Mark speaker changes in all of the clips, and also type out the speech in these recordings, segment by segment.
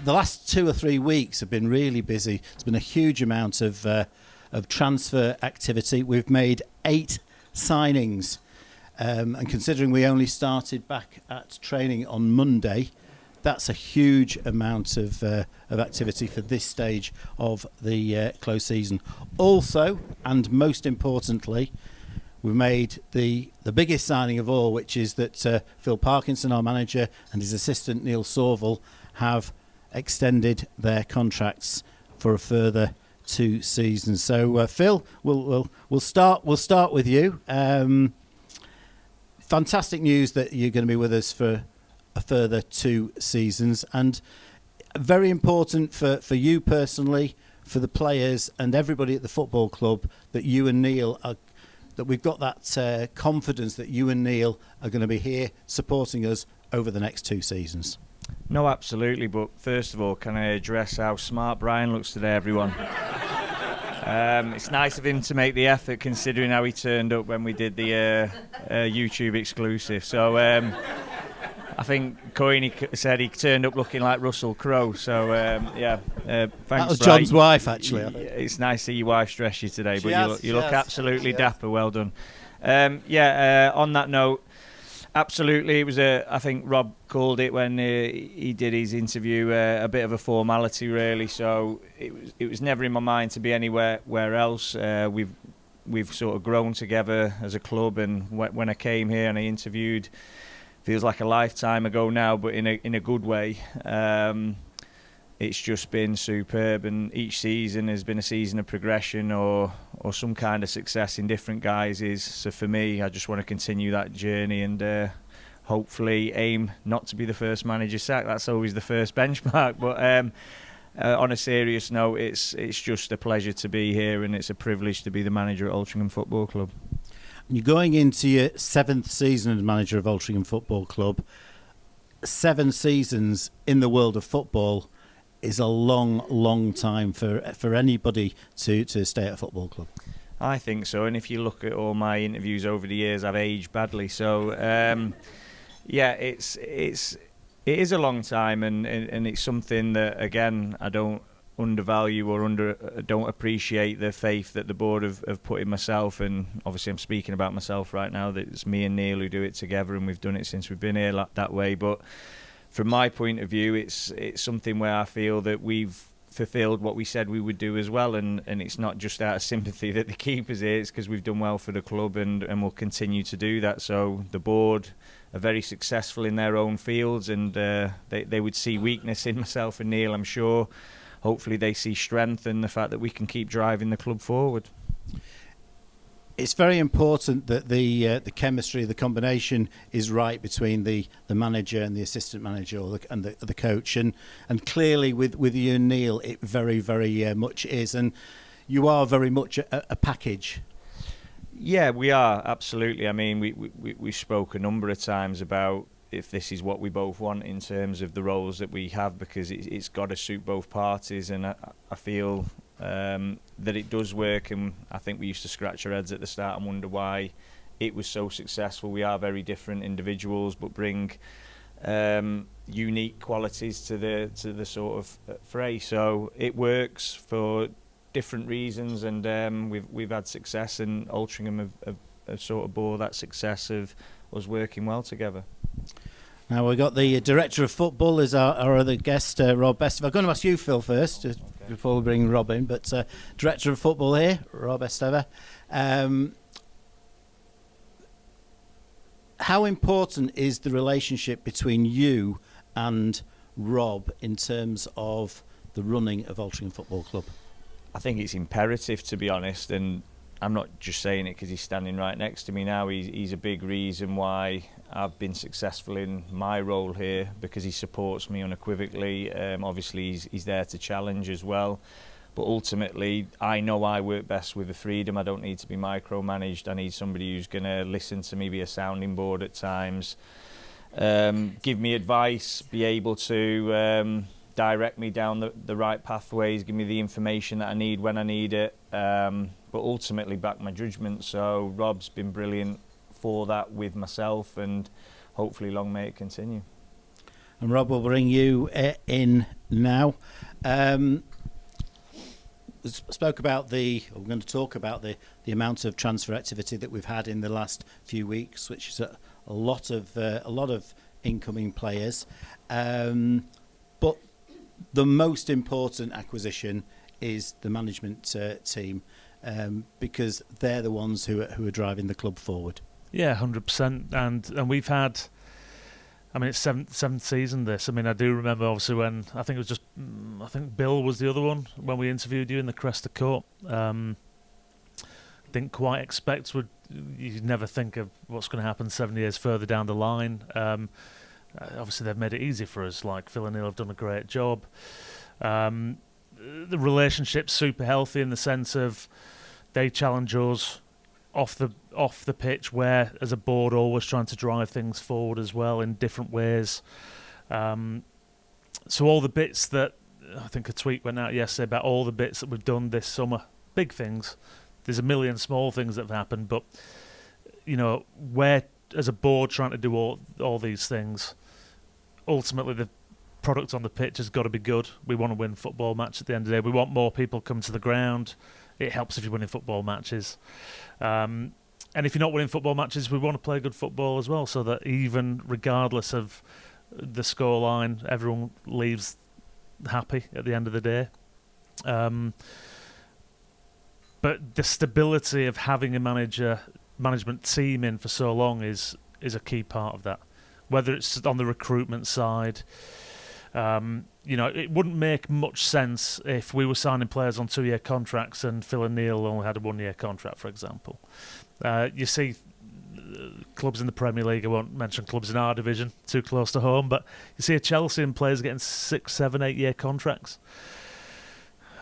Speaker 1: the last 2 or 3 weeks have been really busy. There's been a huge amount of transfer activity. We've made 8 signings, and considering we only started back at training on Monday, that's a huge amount of activity for this stage of the close season. Also, and most importantly, we made the biggest signing of all, which is that Phil Parkinson, our manager, and his assistant Neil Sorville have extended their contracts for a further 2 seasons. So, Phil, we'll start with you. Fantastic news that you're going to be with us for a further 2 seasons, and very important for you personally, for the players and everybody at the football club, that you and Neil are. That we've got that confidence that you and Neil are going to be here supporting us over the next 2 seasons.
Speaker 2: No, absolutely. But first of all, can I address how smart Brian looks today, everyone? It's nice of him to make the effort, considering how he turned up when we did the YouTube exclusive. So I think Coyne said he turned up looking like Russell Crowe. So thanks.
Speaker 1: That was
Speaker 2: Brian.
Speaker 1: John's wife, actually. I think.
Speaker 2: It's nice to see your wife dress you today,
Speaker 1: She
Speaker 2: but
Speaker 1: has,
Speaker 2: you look absolutely dapper. Well done. On that note, absolutely, it was I think Rob called it when he did his interview, a bit of a formality, really. So it was never in my mind to be anywhere else. We've sort of grown together as a club, and when I came here and I interviewed, feels like a lifetime ago now, but in a good way. It's just been superb, and each season has been a season of progression or some kind of success in different guises. So for me, I just want to continue that journey and hopefully aim not to be the first manager sacked. That's always the first benchmark. But on a serious note, it's just a pleasure to be here, and it's a privilege to be the manager at Altrincham Football Club.
Speaker 1: You're going into your 7th season as manager of Altrincham Football Club. 7 seasons in the world of football is a long time for anybody to stay at a football club.
Speaker 2: I think so, and if you look at all my interviews over the years, I've aged badly. So it is a long time, and it's something that, again, I don't undervalue or don't appreciate the faith that the board have put in myself. And obviously I'm speaking about myself right now, that it's me and Neil who do it together, and we've done it since we've been here that way. But from my point of view, it's something where I feel that we've fulfilled what we said we would do as well, and it's not just out of sympathy that the keeper's here, it's because we've done well for the club and will continue to do that. So the board are very successful in their own fields, and they would see weakness in myself and Neil, I'm sure. Hopefully they see strength in the fact that we can keep driving the club forward.
Speaker 1: It's very important that the chemistry, the combination is right between the manager and the assistant manager and the coach, and clearly with you and Neil, it very much is, and you are very much a package.
Speaker 2: Yeah, we are, absolutely. I mean, we spoke a number of times about if this is what we both want in terms of the roles that we have, because it's got to suit both parties, and I feel that it does work. And I think we used to scratch our heads at the start and wonder why it was so successful. We are very different individuals, but bring unique qualities to the sort of fray. So it works for different reasons, and we've had success, and Altrincham have sort of bore that success of us working well together.
Speaker 1: Now we've got the Director of Football as our other guest, Rob Esteva. I'm going to ask you, Phil, first, before we bring Rob in. But Director of Football here, Rob Esteva. How important is the relationship between you and Rob in terms of the running of Altrincham Football Club?
Speaker 2: I think it's imperative, to be honest, and I'm not just saying it because he's standing right next to me now. He's a big reason why I've been successful in my role here, because he supports me unequivocally. Obviously, he's there to challenge as well. But ultimately, I know I work best with the freedom. I don't need to be micromanaged. I need somebody who's going to listen to me, be a sounding board at times, give me advice, be able to direct me down the right pathways, give me the information that I need when I need it, but ultimately back my judgment. So Rob's been brilliant for that with myself, and hopefully long may it continue.
Speaker 1: And Rob, will bring you in now. We're going to talk about the amount of transfer activity that we've had in the last few weeks, which is a lot of incoming players. But the most important acquisition is the management team, because they're the ones who are driving the club forward.
Speaker 3: Yeah, 100%. And we've had, it's seventh season this. I do remember obviously when, I think Bill was the other one, when we interviewed you in the Cresta Court. Didn't quite expect, you'd never think of what's going to happen 7 years further down the line. Obviously they've made it easy for us, like Phil and Neil have done a great job. The relationship's super healthy in the sense of they challenge us off the pitch, where as a board always trying to drive things forward as well in different ways. So all the bits that, I think a tweet went out yesterday about all the bits that we've done this summer, big things. There's a million small things that have happened, but we're as a board trying to do all these things. Ultimately, the product on the pitch has got to be good. We want to win football match at the end of the day. We want more people come to the ground. It helps if you're winning football matches. And if you're not winning football matches, we want to play good football as well, so that even regardless of the scoreline, everyone leaves happy at the end of the day. But the stability of having a management team in for so long is a key part of that. Whether it's on the recruitment side, it wouldn't make much sense if we were signing players on 2-year contracts and Phil and Neil only had a 1-year contract, for example. You see clubs in the Premier League, I won't mention clubs in our division, too close to home, but you see a Chelsea and players getting 6, 7, 8-year contracts.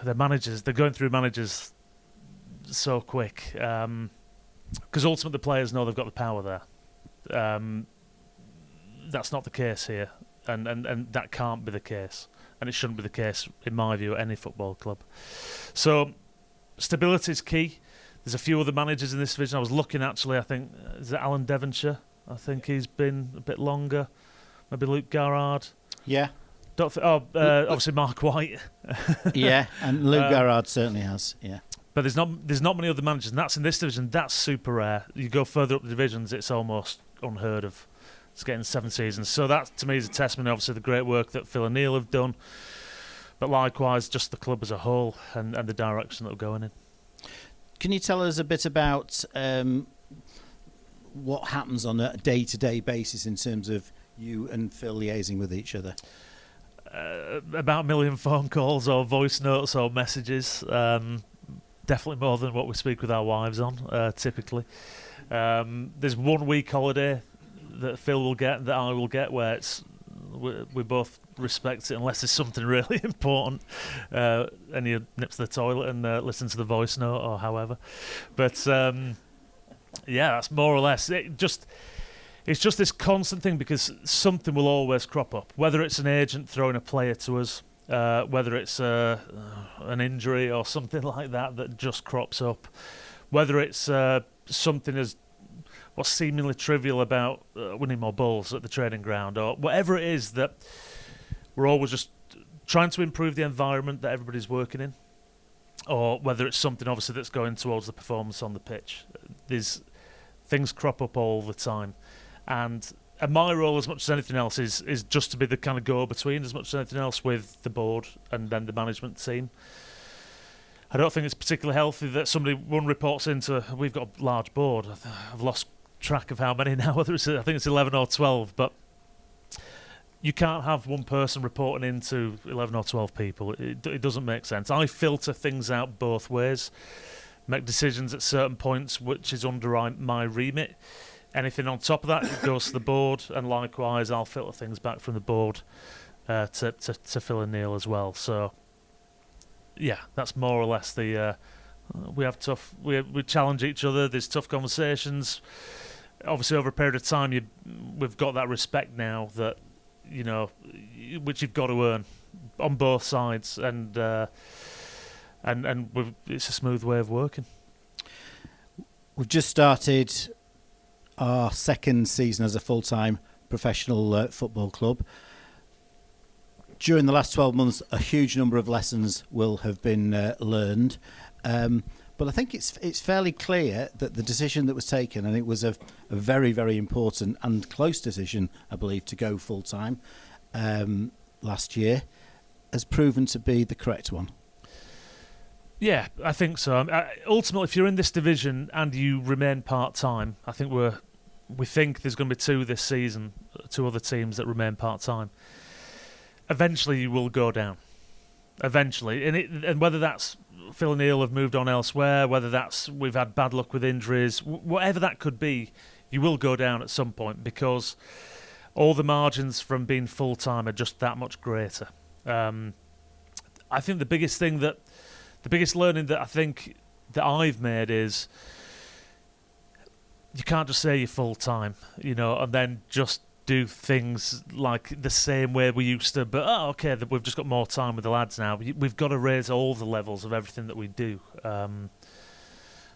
Speaker 3: They're going through managers so quick, because ultimately the players know they've got the power there. That's not the case here, and that can't be the case, and it shouldn't be the case in my view at any football club. So stability is key. There's a few other managers in this division. I was looking actually, I think, is it Alan Devonshire? I think he's been a bit longer. Maybe Luke Garrard.
Speaker 1: Yeah.
Speaker 3: Obviously Mark White.
Speaker 1: Yeah, and Luke Garrard certainly has, yeah.
Speaker 3: But there's not many other managers, and that's in this division. That's super rare. You go further up the divisions, it's almost unheard of. It's getting 7 seasons. So that, to me, is a testament, obviously, the great work that Phil and Neil have done, but likewise, just the club as a whole and the direction that we're going in.
Speaker 1: Can you tell us a bit about what happens on a day-to-day basis in terms of you and Phil liaising with each other?
Speaker 3: About 1 million phone calls or voice notes or messages. Definitely more than what we speak with our wives on, typically. There's 1 week holiday that Phil will get, that I will get, where we both respect it unless it's something really important, and he nips to the toilet and listens to the voice note or however. But yeah, that's more or less it. It's just this constant thing, because something will always crop up, whether it's an agent throwing a player to us, whether it's an injury or something like that just crops up, whether it's something as what's seemingly trivial about winning more balls at the training ground, or whatever it is, that we're always just trying to improve the environment that everybody's working in, or whether it's something obviously that's going towards the performance on the pitch. These things crop up all the time, and my role, as much as anything else, is just to be the kind of go-between, as much as anything else, with the board and then the management team. I don't think it's particularly healthy that one reports into. We've got a large board. I've lost track of how many now. Whether I think it's 11 or 12, but you can't have one person reporting into 11 or 12 people. It doesn't make sense. I filter things out both ways, make decisions at certain points, which is under my remit. Anything on top of that, it goes to the board, and likewise, I'll filter things back from the board to Phil and Neil as well. So, yeah, that's more or less the. We challenge each other. There's tough conversations. Obviously, over a period of time, we've got that respect now that which you've got to earn on both sides, and it's a smooth way of working.
Speaker 1: We've just started our second season as a full-time professional football club. during the last 12 months, a huge number of lessons will have been learned. But I think it's fairly clear that the decision that was taken, and it was a very, very important and close decision, I believe, to go full-time last year, has proven to be the correct one.
Speaker 3: Yeah, I think so. Ultimately, if you're in this division and you remain part-time, I think we think there's going to be two this season, two other teams that remain part-time. Eventually, you will go down. Eventually. And whether that's Phil and Neil have moved on elsewhere, whether that's we've had bad luck with injuries, whatever that could be, you will go down at some point because all the margins from being full-time are just that much greater. I think the biggest learning that I think that I've made is you can't just say you're full-time, and then just do things like the same way we used to, but okay, we've just got more time with the lads now. We've got to raise all the levels of everything that we do.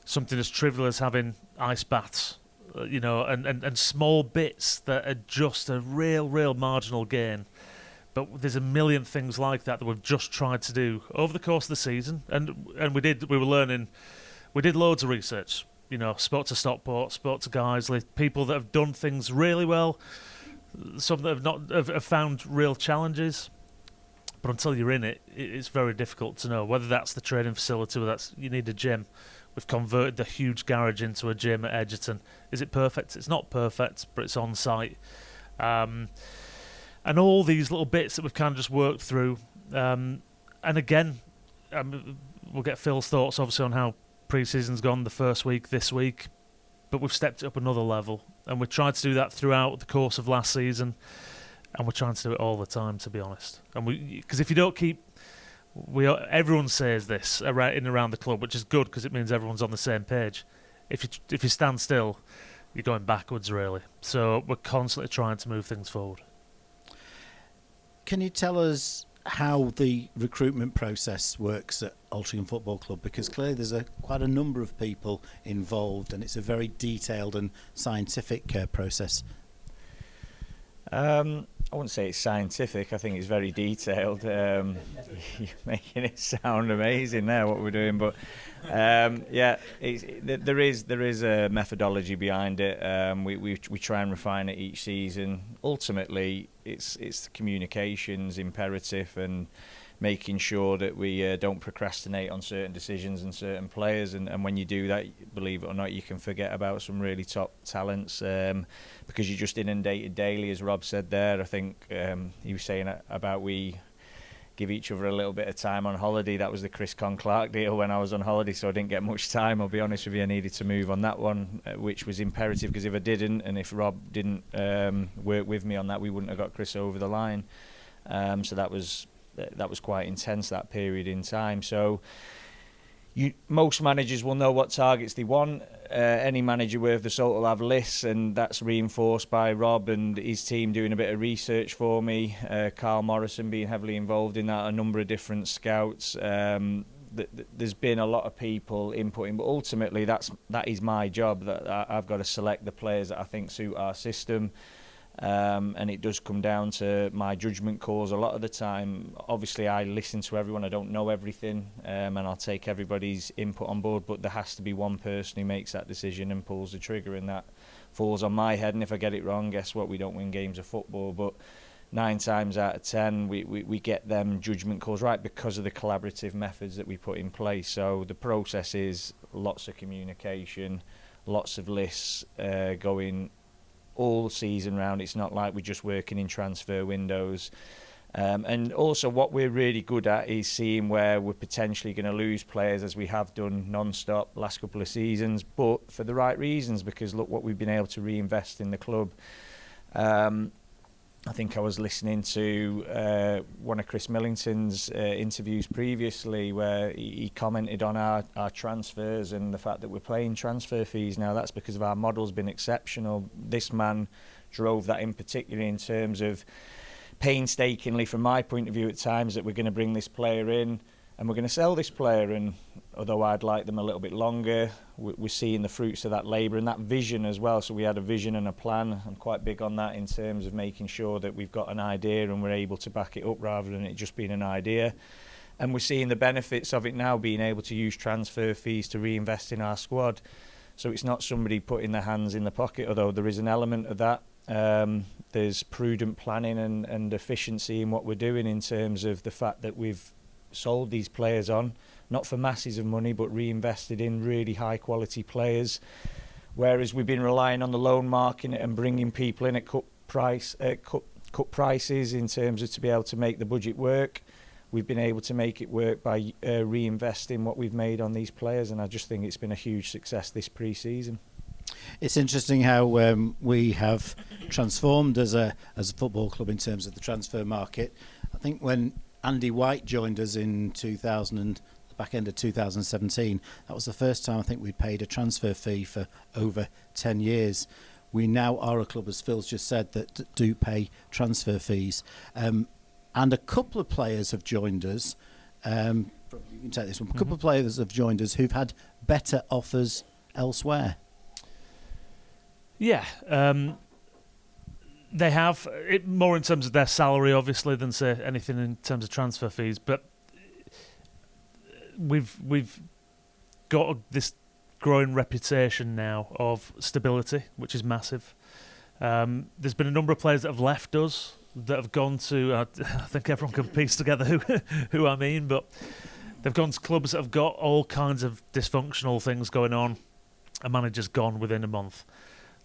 Speaker 3: Something as trivial as having ice baths, and small bits that are just a real marginal gain. But there's a million things like that we've just tried to do over the course of the season, and we did loads of research. Spoke to Stockport, spoke to Guiseley, people that have done things really well, some that have found real challenges. But until you're in it, it's very difficult to know whether that's the training facility, whether you need a gym. We've converted the huge garage into a gym at Edgerton. Is it perfect? It's not perfect, but it's on site. And all these little bits that we've kind of just worked through. And again, we'll get Phil's thoughts obviously on how pre-season's gone the first week this week, but we've stepped it up another level, and we tried to do that throughout the course of last season, and we're trying to do it all the time, to be honest. And because if you don't keep, everyone says this around the club, which is good because it means everyone's on the same page. If you stand still, you're going backwards, really. So we're constantly trying to move things forward.
Speaker 1: Can you tell us how the recruitment process works at Altrincham Football Club? Because clearly there's quite a number of people involved, and it's a very detailed and scientific process.
Speaker 2: I wouldn't say it's scientific. I think it's very detailed. You're making it sound amazing there, what we're doing, but there is a methodology behind it. We try and refine it each season. Ultimately, it's the communications imperative and making sure that we don't procrastinate on certain decisions and certain players. And when you do that, believe it or not, you can forget about some really top talents because you're just inundated daily, as Rob said there. I think he was saying about we give each other a little bit of time on holiday. That was the Chris Clark deal when I was on holiday, so I didn't get much time. I'll be honest with you, I needed to move on that one, which was imperative, because if I didn't, and if Rob didn't work with me on that, we wouldn't have got Chris over the line. So that was quite intense, that period in time. So most managers will know what targets they want. Any manager worth the salt will have lists, and that's reinforced by Rob and his team doing a bit of research for me. Carl Morrison being heavily involved in that, a number of different scouts. There's been a lot of people inputting, but ultimately that is my job. That I've got to select the players that I think suit our system. And it does come down to my judgment calls a lot of the time. Obviously, I listen to everyone. I don't know everything, and I'll take everybody's input on board, but there has to be one person who makes that decision and pulls the trigger, and that falls on my head. And if I get it wrong, guess what? We don't win games of football. But 9 times out of 10, we get them judgment calls right because of the collaborative methods that we put in place. So the process is lots of communication, lots of lists going all season round. It's not like we're just working in transfer windows. And also what we're really good at is seeing where we're potentially going to lose players, as we have done non-stop last couple of seasons, but for the right reasons, because look what we've been able to reinvest in the club. I think I was listening to one of Chris Millington's interviews previously where he commented on our transfers and the fact that we're paying transfer fees now. That's because of our model's been exceptional. This man drove that in particular in terms of painstakingly, from my point of view at times, that we're going to bring this player in and we're going to sell this player. And although I'd like them a little bit longer, we're seeing the fruits of that labour and that vision as well. So we had a vision and a plan. I'm quite big on that in terms of making sure that we've got an idea and we're able to back it up rather than it just being an idea. And we're seeing the benefits of it now, being able to use transfer fees to reinvest in our squad. So it's not somebody putting their hands in the pocket, although there is an element of that. There's prudent planning and efficiency in what we're doing in terms of the fact that we've sold these players on, not for masses of money, but reinvested in really high quality players. Whereas we've been relying on the loan market and bringing people in at cut prices in terms of to be able to make the budget work. We've been able to make it work by reinvesting what we've made on these players, and I just think it's been a huge success this pre-season.
Speaker 1: It's interesting how we have transformed as a football club in terms of the transfer market. I think when Andy White joined us in the back end of 2017, that was the first time I think we'd paid a transfer fee for over 10 years. We now are a club, as Phil's just said, that do pay transfer fees. And a couple of players have joined us. You can take this one. A couple of players have joined us who've had better offers elsewhere.
Speaker 3: Yeah, they have it more in terms of their salary, obviously, than say anything in terms of transfer fees. But we've got this growing reputation now of stability, which is massive. There's been a number of players that have left us that have gone to. I think everyone can piece together who I mean, but they've gone to clubs that have got all kinds of dysfunctional things going on. A manager's gone within a month.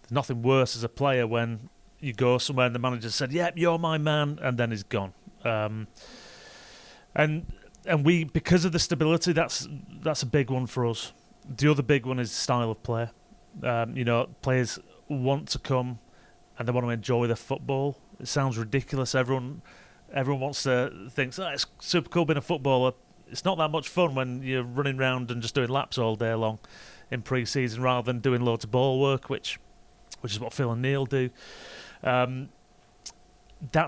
Speaker 3: There's nothing worse as a player when you go somewhere and the manager said, "Yep, you're my man," and then he's gone. And we, because of the stability, that's a big one for us. The other big one is style of play. Players want to come and they want to enjoy the football. It sounds ridiculous. Everyone wants to think, it's super cool being a footballer. It's not that much fun when you're running around and just doing laps all day long in pre-season rather than doing loads of ball work, which is what Phil and Neil do. That's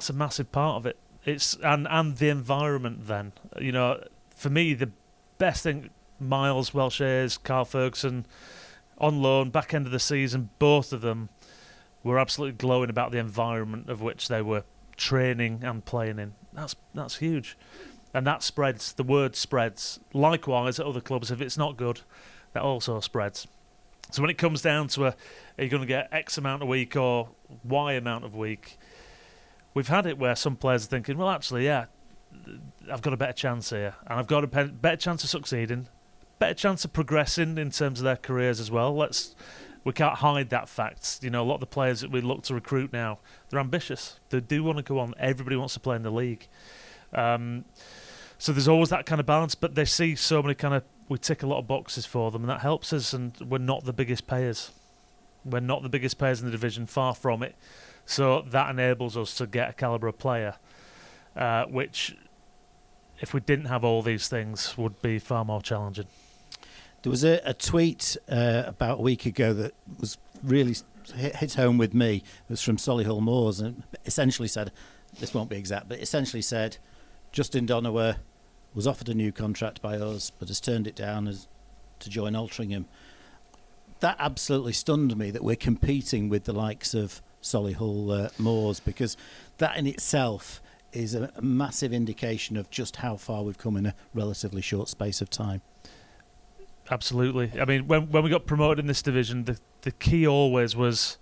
Speaker 3: a massive part of it. It's and the environment then. For me, the best thing, Miles Welshairs, Carl Ferguson, on loan, back end of the season, both of them were absolutely glowing about the environment of which they were training and playing in. That's huge. And that spreads, the word spreads. Likewise, at other clubs, if it's not good, that also spreads. So when it comes down to are you going to get X amount a week or Y amount of week, we've had it where some players are thinking, well, actually, yeah, I've got a better chance here. And I've got a better chance of succeeding, better chance of progressing in terms of their careers as well. We can't hide that fact. A lot of the players that we look to recruit now, they're ambitious. They do want to go on. Everybody wants to play in the league. So there's always that kind of balance, but they see so many we tick a lot of boxes for them, and that helps us, and we're not the biggest payers. We're not the biggest payers in the division, far from it. So that enables us to get a calibre of player, which, if we didn't have all these things, would be far more challenging.
Speaker 1: There was a tweet about a week ago that was really hit home with me. It was from Solihull Moors, and essentially said, this won't be exact, but essentially said, Justin Donowa was offered a new contract by us, but has turned it down to join Altrincham. That absolutely stunned me, that we're competing with the likes of Solihull Moors, because that in itself is a massive indication of just how far we've come in a relatively short space of time.
Speaker 3: Absolutely. I mean, when we got promoted in this division, the key always was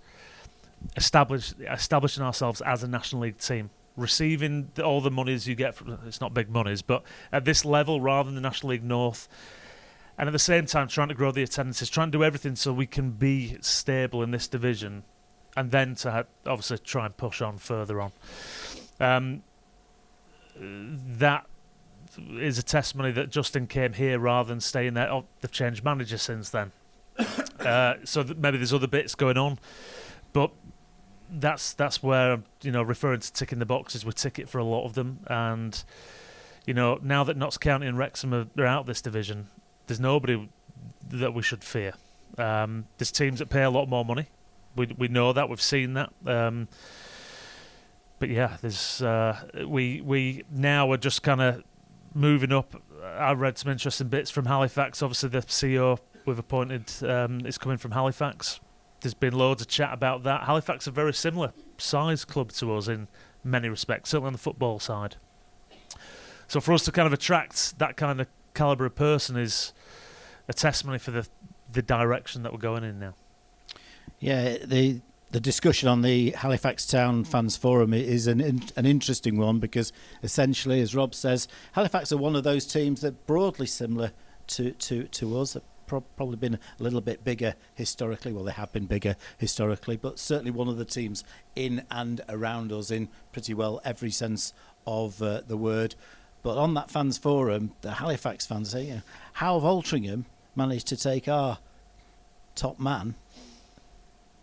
Speaker 3: establishing ourselves as a National League team, receiving all the monies you get from, it's not big monies, but at this level rather than the National League North, and at the same time trying to grow the attendances, trying to do everything so we can be stable in this division, and then to obviously try and push on further on. That is a testimony that Justin came here rather than staying there. Oh, they've changed manager since then. So maybe there's other bits going on, but that's where, referring to ticking the boxes, we tick it for a lot of them. And now that Notts County and Wrexham are out of this division, there's nobody that we should fear. There's teams that pay a lot more money. We know that, we've seen that. But yeah, there's we now are just kind of moving up. I read some interesting bits from Halifax. Obviously, the CEO we've appointed is coming from Halifax. There's been loads of chat about that. Halifax are a very similar size club to us in many respects, certainly on the football side. So for us to kind of attract that kind of calibre of person is a testimony for the direction that we're going in now.
Speaker 1: Yeah, the discussion on the Halifax Town Fans Forum is an interesting one, because essentially, as Rob says, Halifax are one of those teams that broadly similar to us. Probably been a little bit bigger historically. Well, they have been bigger historically, but certainly one of the teams in and around us in pretty well every sense of the word. But on that fans forum, the Halifax fans say, how have Altrincham managed to take our top man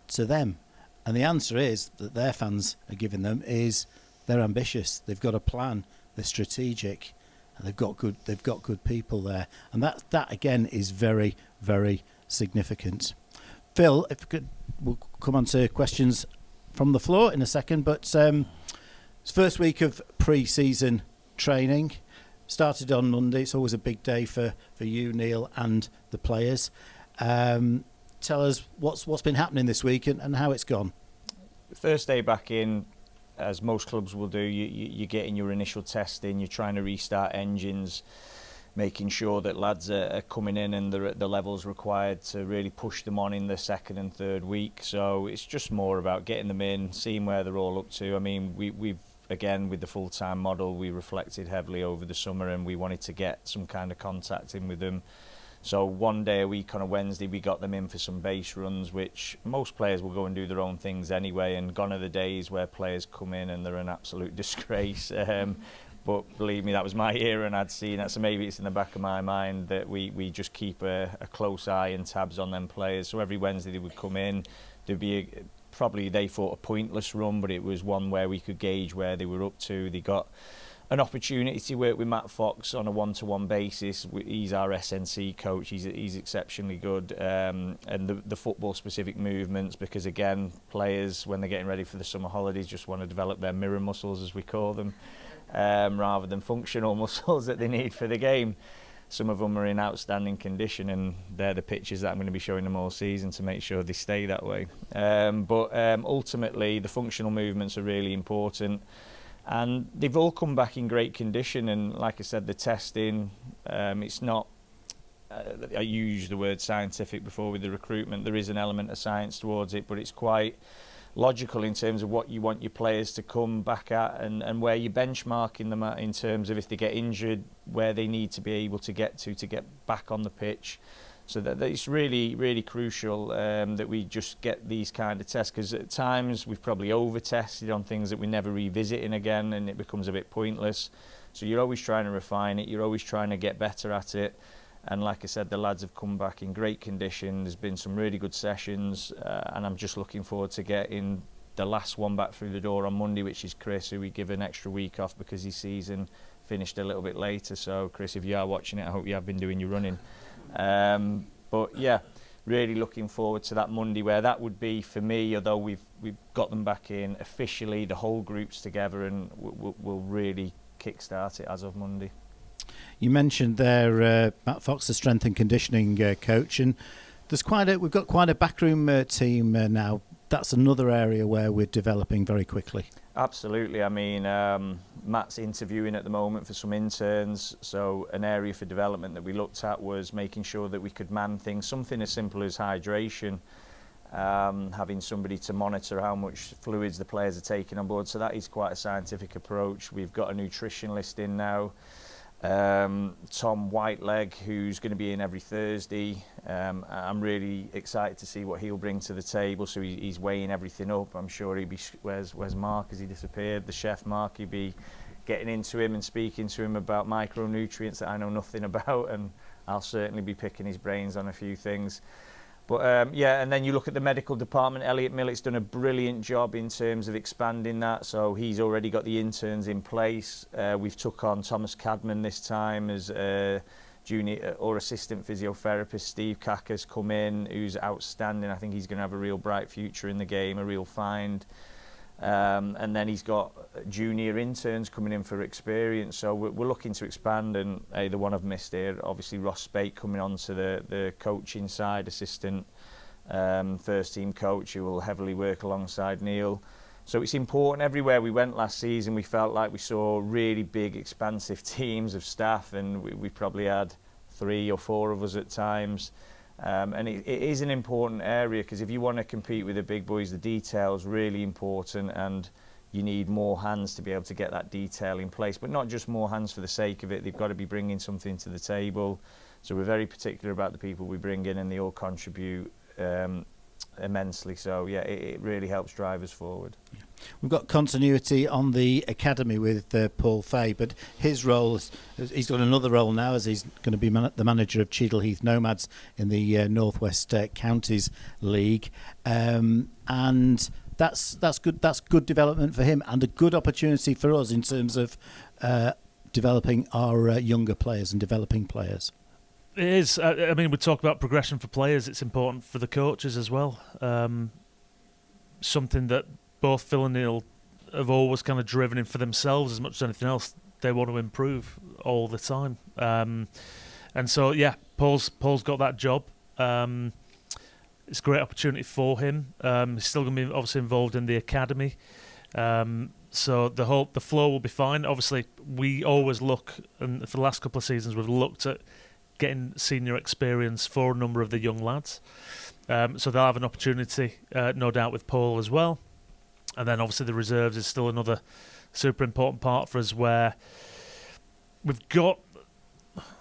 Speaker 1: to them? And the answer is that their fans are giving them is they're ambitious, they've got a plan, they're strategic, and they've got good people there, and that again is very, very significant. Phil, if we could, we'll come on to questions from the floor in a second, but it's first week of pre-season training, started on Monday. It's always a big day for you, Neil, and the players. Tell us what's been happening this week and how it's gone.
Speaker 2: First day back in, as most clubs will do, you're getting your initial testing, you're trying to restart engines, making sure that lads are coming in and the levels required to really push them on in the second and third week. So it's just more about getting them in, seeing where they're all up to. I mean, we've again, with the full-time model, we reflected heavily over the summer, and we wanted to get some kind of contact in with them. So one day a week on a Wednesday, we got them in for some base runs, which most players will go and do their own things anyway, and gone are the days where players come in and they're an absolute disgrace. But believe me, that was my era, and I'd seen that, so maybe it's in the back of my mind that we just keep a close eye and tabs on them players. So every Wednesday they would come in, there'd be probably they thought a pointless run, but it was one where we could gauge where they were up to. They got an opportunity to work with Matt Fox on a one-to-one basis. He's our SNC coach. He's exceptionally good, and the football-specific movements, because again, players when they're getting ready for the summer holidays just want to develop their mirror muscles, as we call them, rather than functional muscles that they need for the game. Some of them are in outstanding condition, and they're the pictures that I'm going to be showing them all season to make sure they stay that way. But ultimately, the functional movements are really important. And they've all come back in great condition, and like I said, the testing, it's not, I used the word scientific before with the recruitment. There is an element of science towards it, but it's quite logical in terms of what you want your players to come back at, and where you're benchmarking them at in terms of if they get injured, where they need to be able to get back on the pitch. So that it's really, really crucial that we just get these kind of tests, because at times we've probably over-tested on things that we're never revisiting again, and it becomes a bit pointless. So you're always trying to refine it, you're always trying to get better at it. And like I said, the lads have come back in great condition. There's been some really good sessions, and I'm just looking forward to getting the last one back through the door on Monday, which is Chris, who we give an extra week off because his season finished a little bit later. So Chris, if you are watching it, I hope you have been doing your running. But yeah, really looking forward to that Monday, where that would be for me, although we've got them back in officially, the whole group's together, and we'll really kickstart it as of Monday.
Speaker 1: You mentioned there Matt Fox, the strength and conditioning coach, and we've got quite a backroom team now. That's another area where we're developing very quickly.
Speaker 2: Absolutely. I mean, Matt's interviewing at the moment for some interns, so an area for development that we looked at was making sure that we could man things, something as simple as hydration, having somebody to monitor how much fluids the players are taking on board. So that is quite a scientific approach. We've got a nutritionist in now, Tom Whiteleg, who's going to be in every Thursday. I'm really excited to see what he'll bring to the table. So he's weighing everything up. I'm sure he'll be, where's Mark? Has he disappeared? The chef Mark, he'll be getting into him and speaking to him about micronutrients that I know nothing about, and I'll certainly be picking his brains on a few things. But yeah, and then you look at the medical department. Elliot Millett's done a brilliant job in terms of expanding that. So he's already got the interns in place. We've took on Thomas Cadman this time as junior or assistant physiotherapist. Steve Kaka's come in, who's outstanding. I think he's going to have a real bright future in the game, a real find. And then he's got junior interns coming in for experience. So we're looking to expand, and the one I've missed here, obviously Ross Spate coming on to the coaching side, assistant first team coach, who will heavily work alongside Neil. So it's important. Everywhere we went last season, we felt like we saw really big, expansive teams of staff, and we probably had 3 or 4 of us at times. And it is an important area, because if you want to compete with the big boys, the detail's really important, and you need more hands to be able to get that detail in place. But not just more hands for the sake of it, they've got to be bringing something to the table. So we're very particular about the people we bring in, and they all contribute immensely. So yeah, it really helps drive us forward.
Speaker 1: Yeah. We've got continuity on the academy with Paul Fay, but his role he's got another role now, as he's going to be the manager of Cheadle Heath Nomads in the North West Counties League, and that's good. That's good development for him, and a good opportunity for us in terms of developing our younger players and developing players.
Speaker 3: It is. I mean, we talk about progression for players. It's important for the coaches as well. Something that both Phil and Neil have always kind of driven in for themselves as much as anything else. They want to improve all the time. And so, yeah, Paul's got that job. It's a great opportunity for him. He's still going to be obviously involved in the academy. So the flow will be fine. Obviously, we always look, and for the last couple of seasons, we've looked at getting senior experience for a number of the young lads. So they'll have an opportunity, no doubt, with Paul as well. And then obviously the reserves is still another super important part for us, where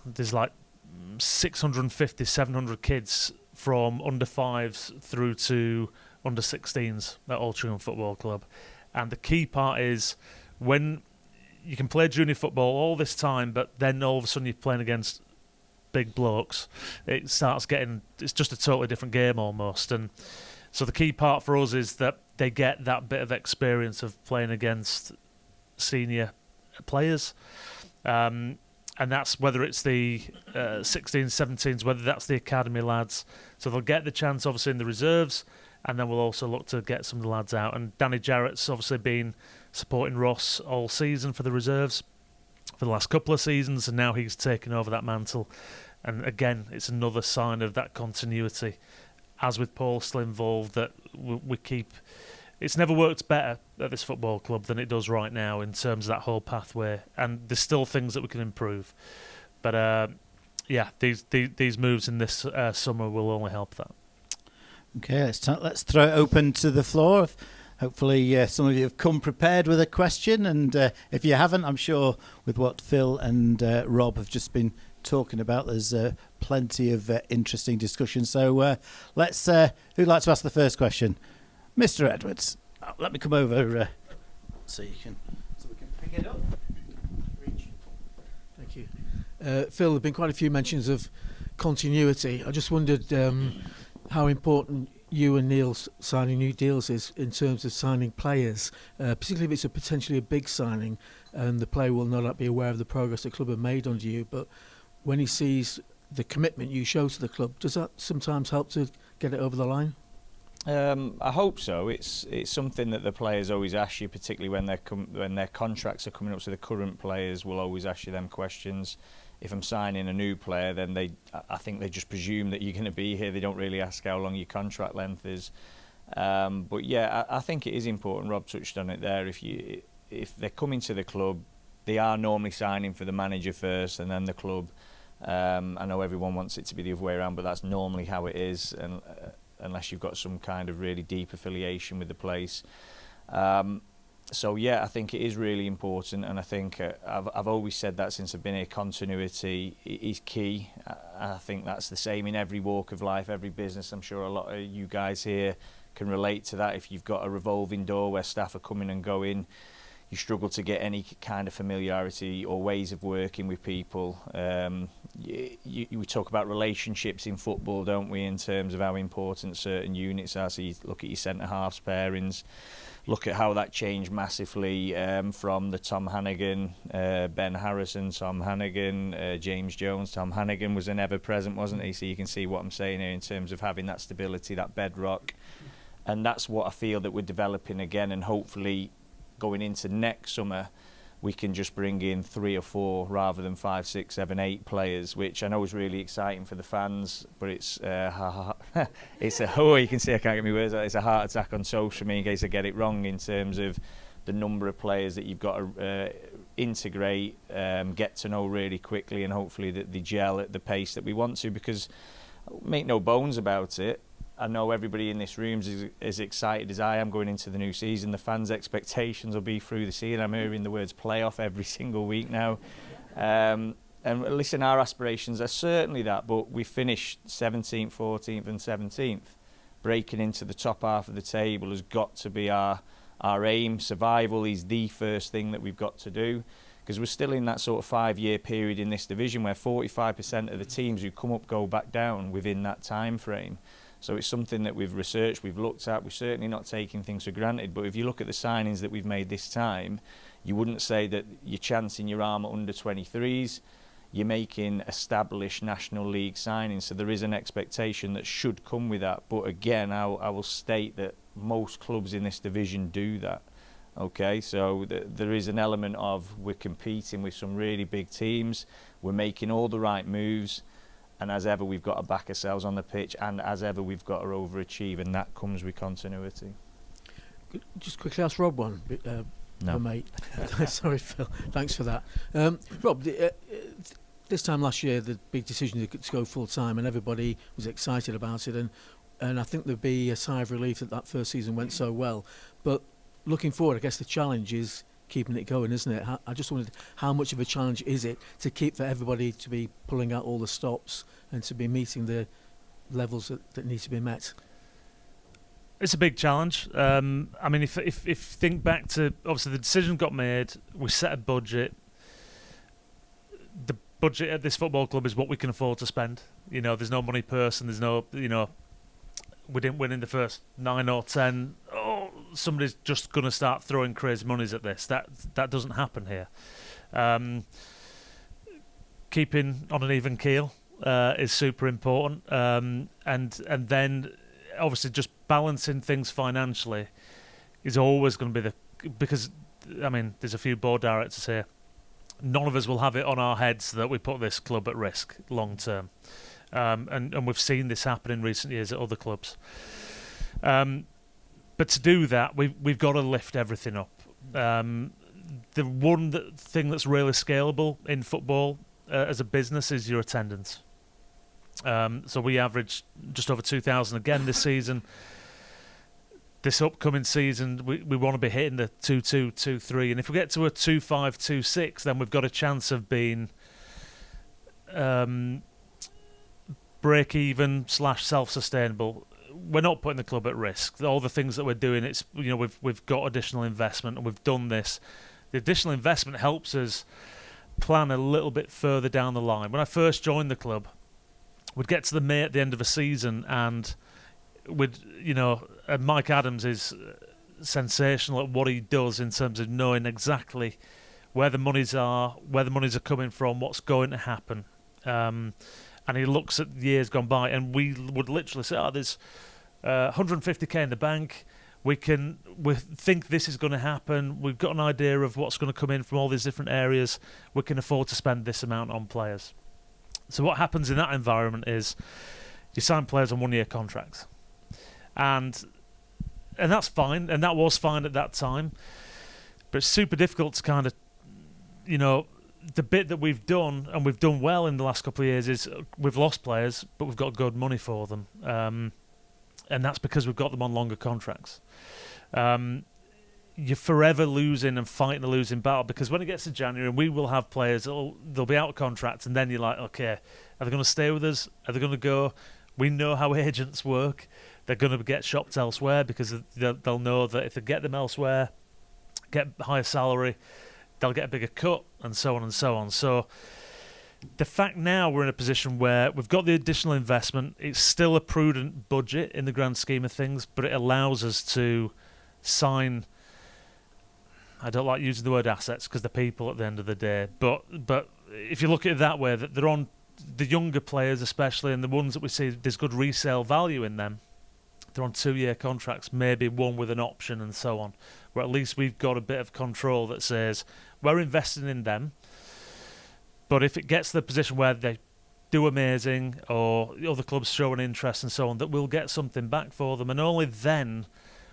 Speaker 3: there's like 650, 700 kids from under 5s through to under 16s at Altrincham Football Club. And the key part is, when you can play junior football all this time, but then all of a sudden you're playing against big blokes, it's just a totally different game almost. And so the key part for us is that they get that bit of experience of playing against senior players, and that's whether it's the 16s, 17s, whether that's the academy lads. So they'll get the chance obviously in the reserves, and then we'll also look to get some of the lads out. And Danny Jarrett's obviously been supporting Ross all season for the reserves for the last couple of seasons, and now he's taken over that mantle. And again, it's another sign of that continuity. As with Paul still involved, that we keep. It's never worked better at this football club than it does right now in terms of that whole pathway. And there's still things that we can improve. But yeah, these moves in this summer will only help that.
Speaker 1: Okay, let's throw it open to the floor. Hopefully some of you have come prepared with a question, and if you haven't, I'm sure with what Phil and Rob have just been talking about, there's plenty of interesting discussion. So let's who'd like to ask the first question? Mr. Edwards. Let me come over so we can pick it up. Reach.
Speaker 4: Thank you. Phil, there have been quite a few mentions of continuity. I just wondered how important you and Neil signing new deals is in terms of signing players, particularly if it's potentially a big signing and the player will not be aware of the progress the club have made under you, but when he sees the commitment you show to the club, does that sometimes help to get it over the line?
Speaker 2: I hope so. It's something that the players always ask you, particularly when their contracts are coming up. So the current players will always ask you them questions. If I'm signing a new player, then I think they just presume that you're going to be here. They don't really ask how long your contract length is. But yeah, I think it is important. Rob touched on it there. If they're coming to the club, they are normally signing for the manager first and then the club. I know everyone wants it to be the other way around, but that's normally how it is, and unless you've got some kind of really deep affiliation with the place. So yeah, I think it is really important, and I think I've always said that since I've been here. Continuity is key. I think that's the same in every walk of life, every business. I'm sure a lot of you guys here can relate to that. If you've got a revolving door where staff are coming and going, you struggle to get any kind of familiarity or ways of working with people. We talk about relationships in football, don't we, in terms of how important certain units are. So you look at your centre-halves pairings, look at how that changed massively from the Tom Hannigan, Ben Harrison, Tom Hannigan, James Jones. Tom Hannigan was an ever-present, wasn't he? So you can see what I'm saying here in terms of having that stability, that bedrock. And that's what I feel that we're developing again, and hopefully going into next summer we can just bring in 3 or 4 rather than 5, 6, 7, 8 players, which I know is really exciting for the fans, but it's it's a you can see I can't get my words out. It's a heart attack on social media in case I get it wrong in terms of the number of players that you've got to integrate, get to know really quickly, and hopefully that they gel at the pace that we want to, because make no bones about it, I know everybody in this room is as excited as I am going into the new season. The fans' expectations will be through the ceiling. I'm hearing the words playoff every single week now. And listen, our aspirations are certainly that, but we finished 17th, 14th and 17th. Breaking into the top half of the table has got to be our aim. Survival is the first thing that we've got to do, because we're still in that sort of 5-year period in this division where 45% of the teams who come up go back down within that time frame. So it's something that we've researched, we've looked at, we're certainly not taking things for granted. But if you look at the signings that we've made this time, you wouldn't say that you're chancing your arm at under 23s. You're making established National League signings, so there is an expectation that should come with that. But again, I will state that most clubs in this division do that. Okay, so there is an element of we're competing with some really big teams, we're making all the right moves, and as ever we've got to back ourselves on the pitch, and as ever we've got to overachieve, and that comes with continuity.
Speaker 4: Just quickly ask Rob one,
Speaker 2: No.
Speaker 4: mate. Sorry, Phil. Thanks for that. Rob, this time last year, the big decision to go full time, and everybody was excited about it, and I think there'd be a sigh of relief that first season went so well. But looking forward, I guess the challenge is keeping it going, isn't it? I just wondered, how much of a challenge is it to keep for everybody to be pulling out all the stops and to be meeting the levels that need to be met?
Speaker 3: It's a big challenge. I mean, if think back to, obviously the decision got made, we set a budget. The budget at this football club is what we can afford to spend. You know, there's no money purse, and there's no, you know, we didn't win in the first 9 or 10. Oh, somebody's just going to start throwing crazy monies at this. That doesn't happen here. Keeping on an even keel is super important, and then obviously just balancing things financially is always going to be because I mean, there's a few board directors here. None of us will have it on our heads that we put this club at risk long term. And we've seen this happen in recent years at other clubs. But to do that, we've got to lift everything up. The one thing that's really scalable in football as a business is your attendance. So we averaged just over 2,000 again this season. This upcoming season, we want to be hitting the 2.2, 2.3, and if we get to a 2.5, 2.6, then we've got a chance of being break even / self-sustainable. We're not putting the club at risk. All the things that we're doing, it's, you know, we've got additional investment, and we've done this. The additional investment helps us plan a little bit further down the line. When I first joined the club, we'd get to the May at the end of a season, and Mike Adams is sensational at what he does in terms of knowing exactly where the monies are coming from, what's going to happen. And he looks at years gone by, and we would literally say, there's 150k in the bank. We think this is going to happen. We've got an idea of what's going to come in from all these different areas. We can afford to spend this amount on players. So what happens in that environment is you sign players on 1-year contracts. And that's fine, and that was fine at that time. But it's super difficult to kind of, you know, the bit that we've done, and we've done well in the last couple of years, is we've lost players, but we've got good money for them. And that's because we've got them on longer contracts. You're forever losing and fighting a losing battle, because when it gets to January, we will have players, they'll be out of contract, and then you're like, okay, are they going to stay with us? Are they going to go? We know how agents work. They're going to get shopped elsewhere, because they'll know that if they get them elsewhere, get higher salary, they'll get a bigger cut, and so on and so on. So the fact now we're in a position where we've got the additional investment, it's still a prudent budget in the grand scheme of things, but it allows us to sign, I don't like using the word assets because they're people at the end of the day, but if you look at it that way, that they're on the younger players especially, and the ones that we see there's good resale value in them, they're on 2-year contracts, maybe one with an option and so on, where at least we've got a bit of control that says we're investing in them, but if it gets to the position where they do amazing or the other clubs show an interest and so on, that we'll get something back for them. And only then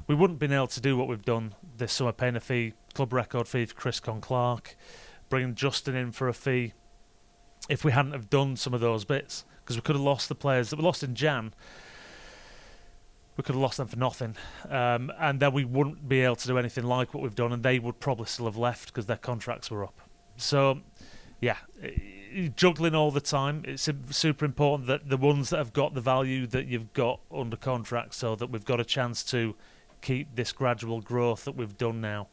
Speaker 3: we wouldn't been able to do what we've done this summer, paying a fee, club record fee for Chris Clark, bringing Justin in for a fee, if we hadn't have done some of those bits, because we could have lost the players that we lost in Jan. We could have lost them for nothing, and then we wouldn't be able to do anything like what we've done, and they would probably still have left because their contracts were up. So, yeah, juggling all the time. It's super important that the ones that have got the value that you've got under contract, so that we've got a chance to keep this gradual growth that we've done now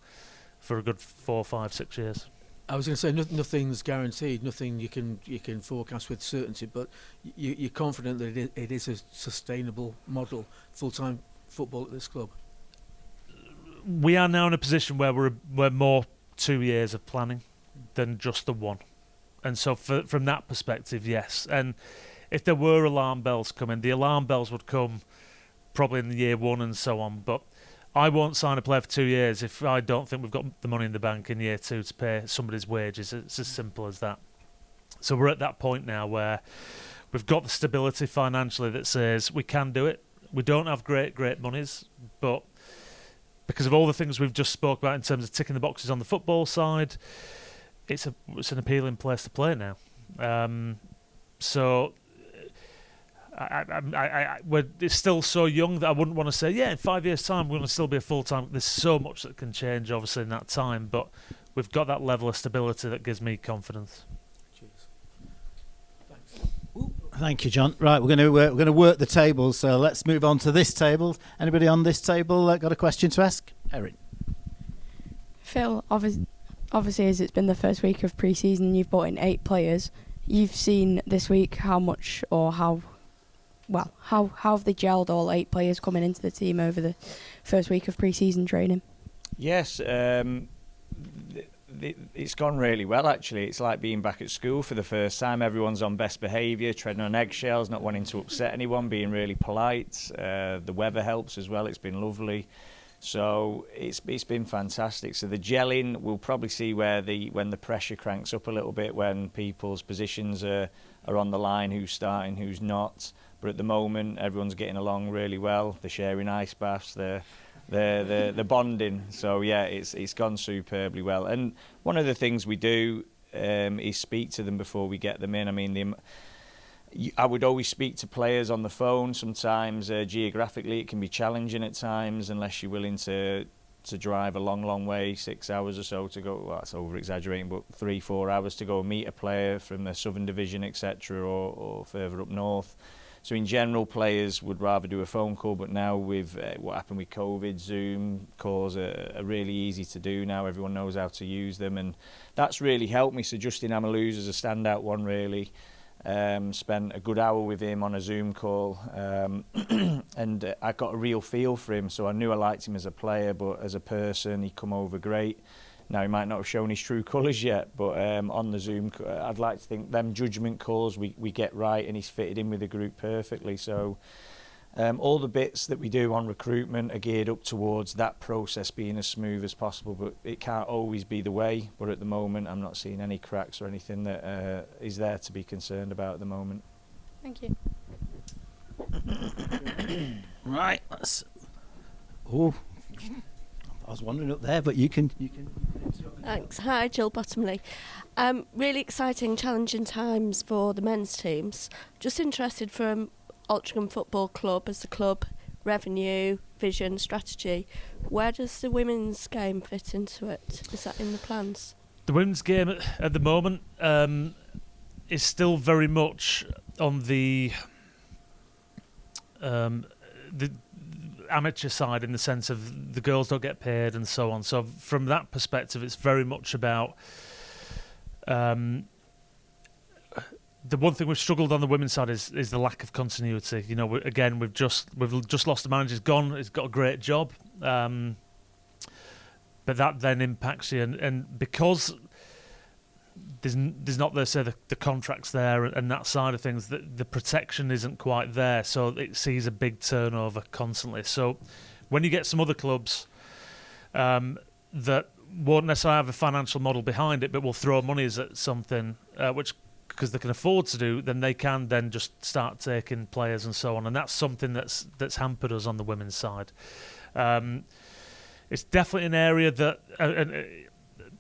Speaker 3: for a good 4, 5, 6 years.
Speaker 4: I was going to say nothing's guaranteed, nothing you can forecast with certainty, but you're confident that it is a sustainable model, full-time football at this club.
Speaker 3: We are now in a position where we're more 2 years of planning than just the one, and so from that perspective, yes. And if there were alarm bells coming, the alarm bells would come probably in the year 1 and so on, but I won't sign a player for 2 years if I don't think we've got the money in the bank in year 2 to pay somebody's wages. It's as simple as that. So we're at that point now where we've got the stability financially that says we can do it. We don't have great monies, but because of all the things we've just spoke about in terms of ticking the boxes on the football side, it's an appealing place to play now. So it's still so young that I wouldn't want to say, yeah, in 5 years' time we're going to still be a full-time. There's so much that can change, obviously, in that time, but we've got that level of stability that gives me confidence.
Speaker 4: Cheers.
Speaker 1: Thank you, John. Right, we're going to work the tables, so let's move on to this table. Anybody on this table got a question to ask? Erin.
Speaker 5: Phil, obviously, as it's been the first week of pre-season, you've brought in 8 players. You've seen this week how have they gelled, all 8 players coming into the team over the first week of pre-season training?
Speaker 2: Yes, it's gone really well, actually. It's like being back at school for the first time. Everyone's on best behaviour, treading on eggshells, not wanting to upset anyone, being really polite. The weather helps as well. It's been lovely. So it's been fantastic. So the gelling, we'll probably see when the pressure cranks up a little bit, when people's positions are on the line, who's starting, who's not. But at the moment, everyone's getting along really well. They're sharing ice baths, they're bonding. So yeah, it's gone superbly well. And one of the things we do is speak to them before we get them in. I mean, I would always speak to players on the phone. Sometimes geographically it can be challenging at times, unless you're willing to drive a long way, 6 hours or so to go. Well, that's over exaggerating, but 3-4 hours to go and meet a player from the Southern Division, etc., or further up north. So in general, players would rather do a phone call, but now with what happened with COVID, Zoom calls are really easy to do now. Everyone knows how to use them, and that's really helped me. So Justin Amaluz is a standout one, really. Spent a good hour with him on a Zoom call, and I got a real feel for him. So I knew I liked him as a player, but as a person, he come over great. Now, he might not have shown his true colours yet, but on the Zoom, I'd like to think them judgment calls we get right, and he's fitted in with the group perfectly. So all the bits that we do on recruitment are geared up towards that process being as smooth as possible, but it can't always be the way. But at the moment, I'm not seeing any cracks or anything that is there to be concerned about at the moment.
Speaker 5: Thank you.
Speaker 1: Right. I was wondering up there, but you can.
Speaker 6: Thanks. Hi, Jill Bottomley. Really exciting, challenging times for the men's teams. Just interested from Altrincham Football Club as the club, revenue, vision, strategy. Where does the women's game fit into it? Is that in the plans?
Speaker 3: The women's game at the moment is still very much on the amateur side, in the sense of the girls don't get paid and so on. So from that perspective, it's very much about the one thing we've struggled on the women's side is the lack of continuity. You know, we've just lost the manager. He's gone. He's got a great job, but that then impacts you. And because there's not the contracts there and that side of things. The protection isn't quite there, so it sees a big turnover constantly. So when you get some other clubs that won't necessarily have a financial model behind it, but will throw monies at something which, because they can afford to do, then they can then just start taking players and so on, and that's something that's hampered us on the women's side. It's definitely an area that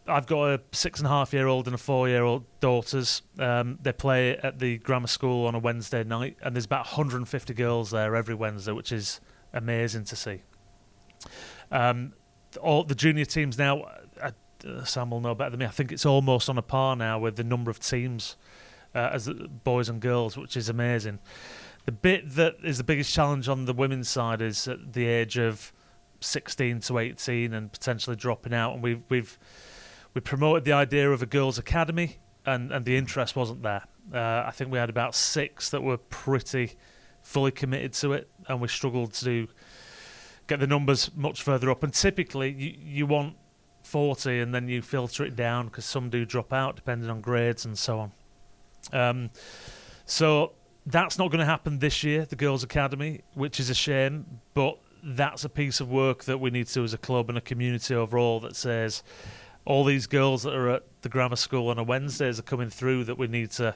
Speaker 3: I've got a 6.5-year-old and a 4-year-old daughters. They play at the grammar school on a Wednesday night, and there's about 150 girls there every Wednesday, which is amazing to see. All the junior teams now, Sam will know better than me, I think it's almost on a par now with the number of teams as the boys and girls, which is amazing. The bit that is the biggest challenge on the women's side is at the age of 16 to 18 and potentially dropping out, and we promoted the idea of a girls' academy, and the interest wasn't there. I think we had about 6 that were pretty fully committed to it, and we struggled to get the numbers much further up. And typically you want 40 and then you filter it down, because some do drop out depending on grades and so on. So that's not going to happen this year, the girls' academy, which is a shame, but that's a piece of work that we need to do as a club and a community overall, that says all these girls that are at the grammar school on a Wednesdays are coming through, that we need to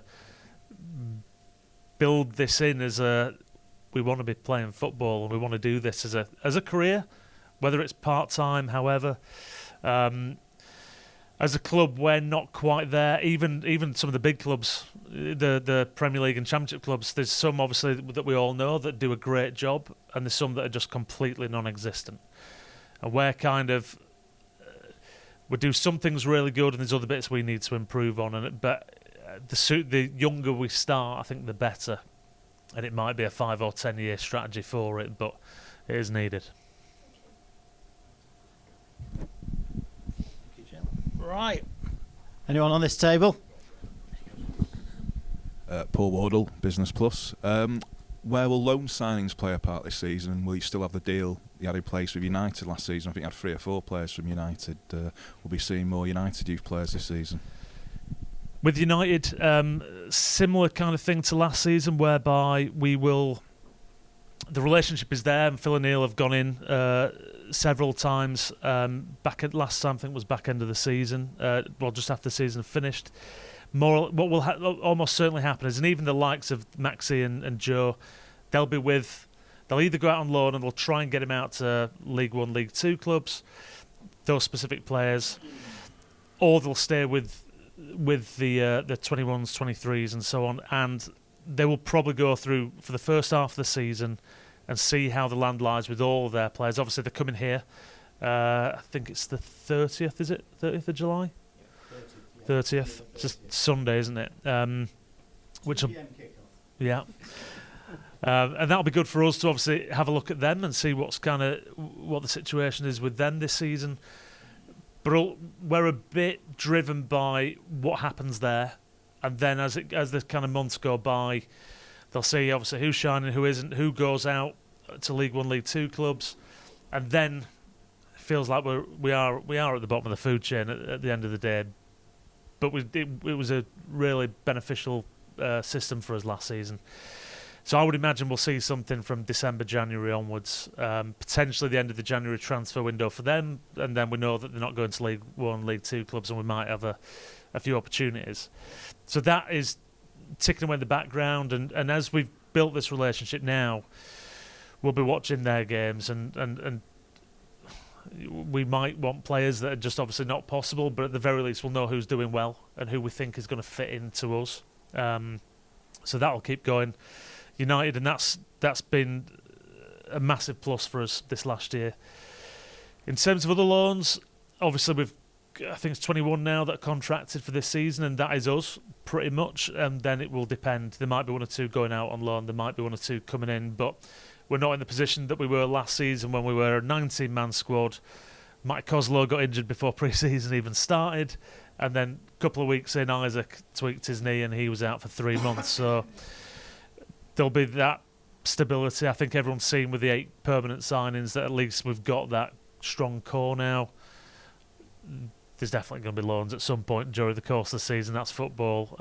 Speaker 3: build this in as we want to be playing football and we want to do this as a career, whether it's part-time, however. As a club, we're not quite there. Even some of the big clubs, the Premier League and Championship clubs, there's some obviously that we all know that do a great job, and there's some that are just completely non-existent. And we're kind of we do some things really good, and there's other bits we need to improve on. But the younger we start, I think the better. And it might be a 5 or 10 year strategy for it, but it is needed.
Speaker 1: Right. Anyone on this table?
Speaker 7: Paul Wardle, Business Plus. Where will loan signings play a part this season, and will you still have the deal you had in place with United last season? I think you had 3 or 4 players from United. We'll be seeing more United youth players this season.
Speaker 3: With United, similar kind of thing to last season, whereby the relationship is there, and Phil and Neil have gone in several times. Last time I think was back end of the season, just after the season finished. What will almost certainly happen is, and even the likes of Maxi and Joe, they'll either go out on loan and they'll try and get him out to League 1, League 2 clubs, those specific players, or they'll stay with the 21s, 23s and so on, and they will probably go through for the first half of the season and see how the land lies with all of their players. Obviously they're coming here, I think it's the 30th, is it? 30th of July? 30th. It's just Sunday, isn't it? Which will, yeah. And that'll be good for us to obviously have a look at them and see what the situation is with them this season. But we're a bit driven by what happens there, and then as the kind of months go by, they'll see obviously who's shining, who isn't, who goes out to League 1, League 2 clubs, and then it feels like we are at the bottom of the food chain at the end of the day. But it was a really beneficial system for us last season. So I would imagine we'll see something from December, January onwards, potentially the end of the January transfer window for them, and then we know that they're not going to League 1, League 2 clubs, and we might have a few opportunities. So that is ticking away in the background, and as we've built this relationship now, we'll be watching their games, and we might want players that are just obviously not possible, but at the very least we'll know who's doing well and who we think is going to fit into us. So that'll keep going. United, and that's been a massive plus for us this last year. In terms of other loans, obviously I think it's 21 now that are contracted for this season, and that is us pretty much, and then it will depend. There might be 1 or 2 going out on loan, there might be 1 or 2 coming in, but we're not in the position that we were last season when we were a 19-man squad. Mike Coslow got injured before pre-season even started, and then a couple of weeks in, Isaac tweaked his knee and he was out for 3 months. So there'll be that stability. I think everyone's seen with the 8 permanent signings that at least we've got that strong core now. there's definitely going to be loans at some point during the course of the season. That's football.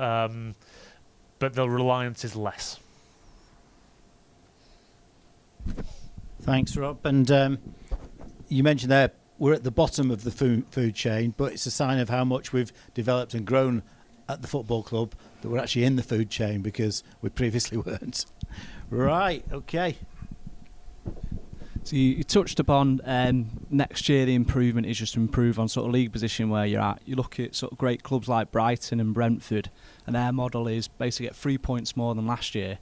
Speaker 3: But the reliance is less.
Speaker 1: Thanks, Rob. And you mentioned there we're at the bottom of the food chain, but it's a sign of how much we've developed and grown at the football club that we're actually in the food chain, because we previously weren't. Right, okay.
Speaker 8: So you touched upon next year the improvement is just to improve on sort of league position where you're at. You look at sort of great clubs like Brighton and Brentford, and their model is basically get 3 points more than last year.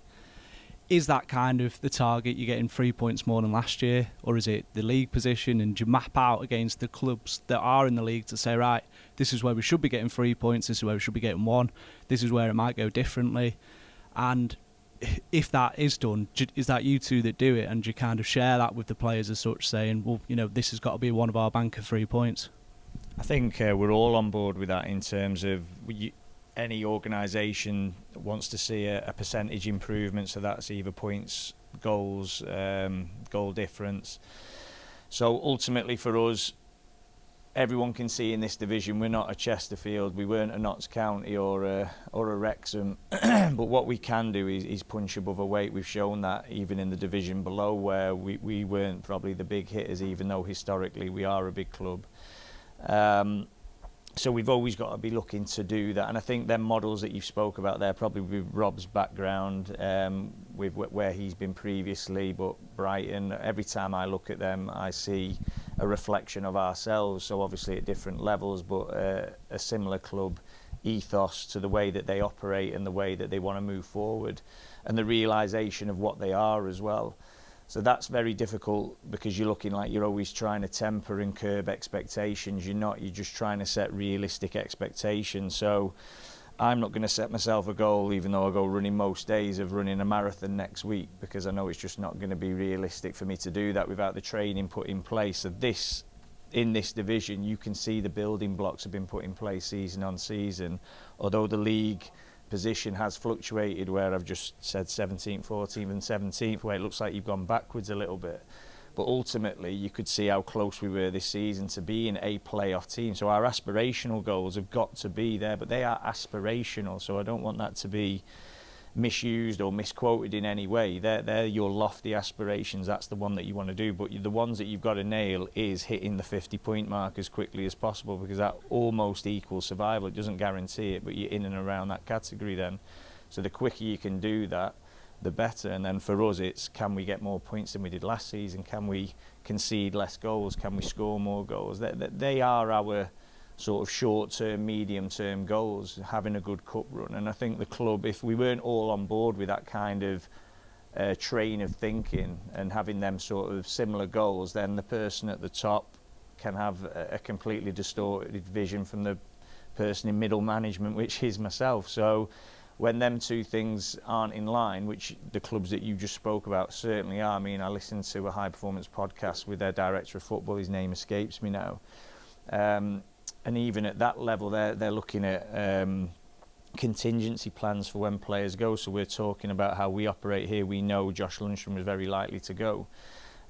Speaker 8: Is that kind of the target, you're getting 3 points more than last year, or is it the league position, and do you map out against the clubs that are in the league to say, right, this is where we should be getting 3 points, this is where we should be getting 1, this is where it might go differently? And if that is done, is that you two that do it, and you kind of share that with the players as such, saying, well, you know, this has got to be one of our bank of 3 points?
Speaker 2: I think we're all on board with that in terms of any organisation wants to see a percentage improvement, so that's either points, goals, goal difference. So ultimately for us, everyone can see in this division we're not a Chesterfield, we weren't a Notts County or a Wrexham, but what we can do is punch above our weight. We've shown that even in the division below, where we weren't probably the big hitters, even though historically we are a big club. So we've always got to be looking to do that, and I think them models that you spoke about there, probably with Rob's background, with where he's been previously, but Brighton, every time I look at them I see a reflection of ourselves, so obviously at different levels, but a similar club ethos to the way that they operate and the way that they want to move forward, and the realisation of what they are as well. So that's very difficult, because you're looking like you're always trying to temper and curb expectations. You're not, you're just trying to set realistic expectations. So I'm not going to set myself a goal, even though I go running most days, of running a marathon next week, because I know it's just not going to be realistic for me to do that without the training put in place. So in this division, you can see the building blocks have been put in place season on season, although the league position has fluctuated, where I've just said 17th, 14th and 17th, where it looks like you've gone backwards a little bit. But ultimately, you could see how close we were this season to being a playoff team. So our aspirational goals have got to be there, but they are aspirational, so I don't want that to be misused or misquoted in any way. They're your lofty aspirations, that's the one that you want to do, but the ones that you've got to nail is hitting the 50-point mark as quickly as possible, because that almost equals survival. It doesn't guarantee it, but you're in and around that category then. So the quicker you can do that, the better. And then for us, it's, can we get more points than we did last season? Can we concede less goals? Can we score more goals? They are our sort of short-term, medium-term goals, having a good cup run. And I think the club, if we weren't all on board with that kind of train of thinking and having them sort of similar goals, then the person at the top can have a completely distorted vision from the person in middle management, which is myself. So when them two things aren't in line, which the clubs that you just spoke about certainly are. I mean, I listened to a high-performance podcast with their director of football, his name escapes me now. And even at that level, they're looking at contingency plans for when players go. So we're talking about how we operate here. We know Josh Lundstrom was very likely to go.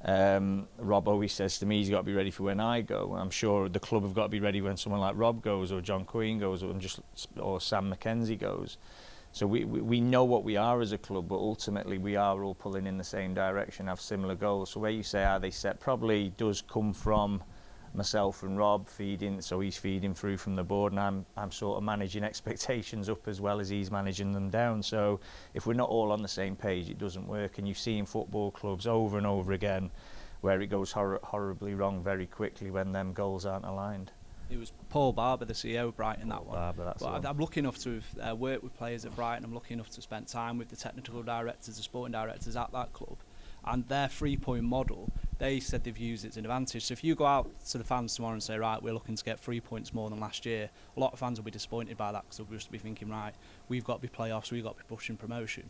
Speaker 2: Rob always says to me, he's got to be ready for when I go. I'm sure the club have got to be ready when someone like Rob goes, or John Queen goes, or Sam McKenzie goes. So we know what we are as a club, but ultimately we are all pulling in the same direction, have similar goals. So where you say, are they set, probably does come from myself and Rob feeding, so he's feeding through from the board, and I'm sort of managing expectations up as well as he's managing them down. So if we're not all on the same page, it doesn't work. And you see in football clubs over and over again where it goes horribly wrong very quickly when them goals aren't aligned.
Speaker 8: It was Paul Barber, the CEO of Brighton, that one.
Speaker 2: Barber, that's
Speaker 8: but I'm lucky enough to have worked with players at Brighton. I'm lucky enough to spend time with the technical directors, the sporting directors at that club. And their 3-point model, they said they've used it to an advantage. So if you go out to the fans tomorrow and say, right, we're looking to get 3 points more than last year, a lot of fans will be disappointed by that, because they'll just be thinking, right, we've got to be playoffs, we've got to be pushing promotion.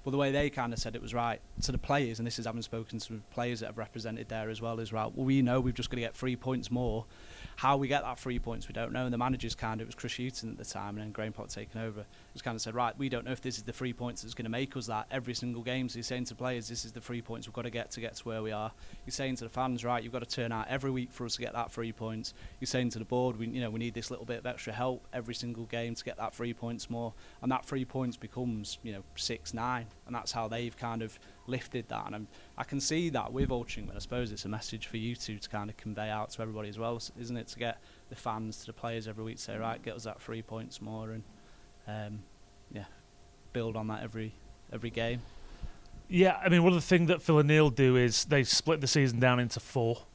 Speaker 8: But the way they kind of said it was right to the players, and this is having spoken to players that have represented there as well, is right, well, we know we've just got to get 3 points more. How we get that 3 points, we don't know. And the managers it was Chris Hughton at the time, and then Graham Potter taking over, just kind of said, right, we don't know if this is the 3 points that's going to make us that every single game. So he's saying to players, this is the 3 points we've got to get to where we are. He's saying to the fans, right, you've got to turn out every week for us to get that 3 points. He's saying to the board, we need this little bit of extra help every single game to get that 3 points more. And that 3 points becomes, 6, 9. And that's how they've kind of lifted that. And I can see that with Altrincham. I suppose it's a message for you two to kind of convey out to everybody as well, isn't it? To get the fans, to the players every week, say, right, get us that 3 points more, and build on that every game.
Speaker 3: Yeah, I mean, one of the things that Phil and Neil do is they split the season down into four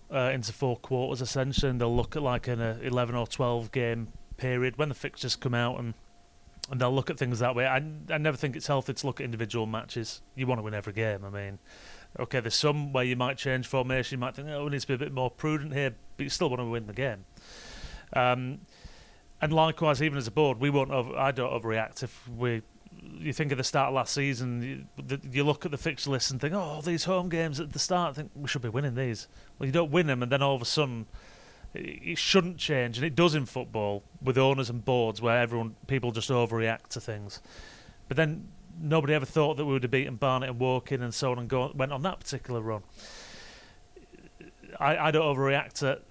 Speaker 3: quarters essentially, and they'll look at like an 11 or 12 game period when the fixtures come out, and they'll look at things that way. I never think it's healthy to look at individual matches. You want to win every game. I mean, okay, there's some where you might change formation, you might think, we need to be a bit more prudent here, but you still want to win the game. And likewise, even as a board, I don't overreact. You think of the start of last season, you look at the fixture list and think, these home games at the start, I think we should be winning these. Well, you don't win them, and then all of a sudden, it shouldn't change, and it does in football with owners and boards where people just overreact to things. But then nobody ever thought that we would have beaten Barnet and Woking and so on, and went on that particular run. I don't overreact to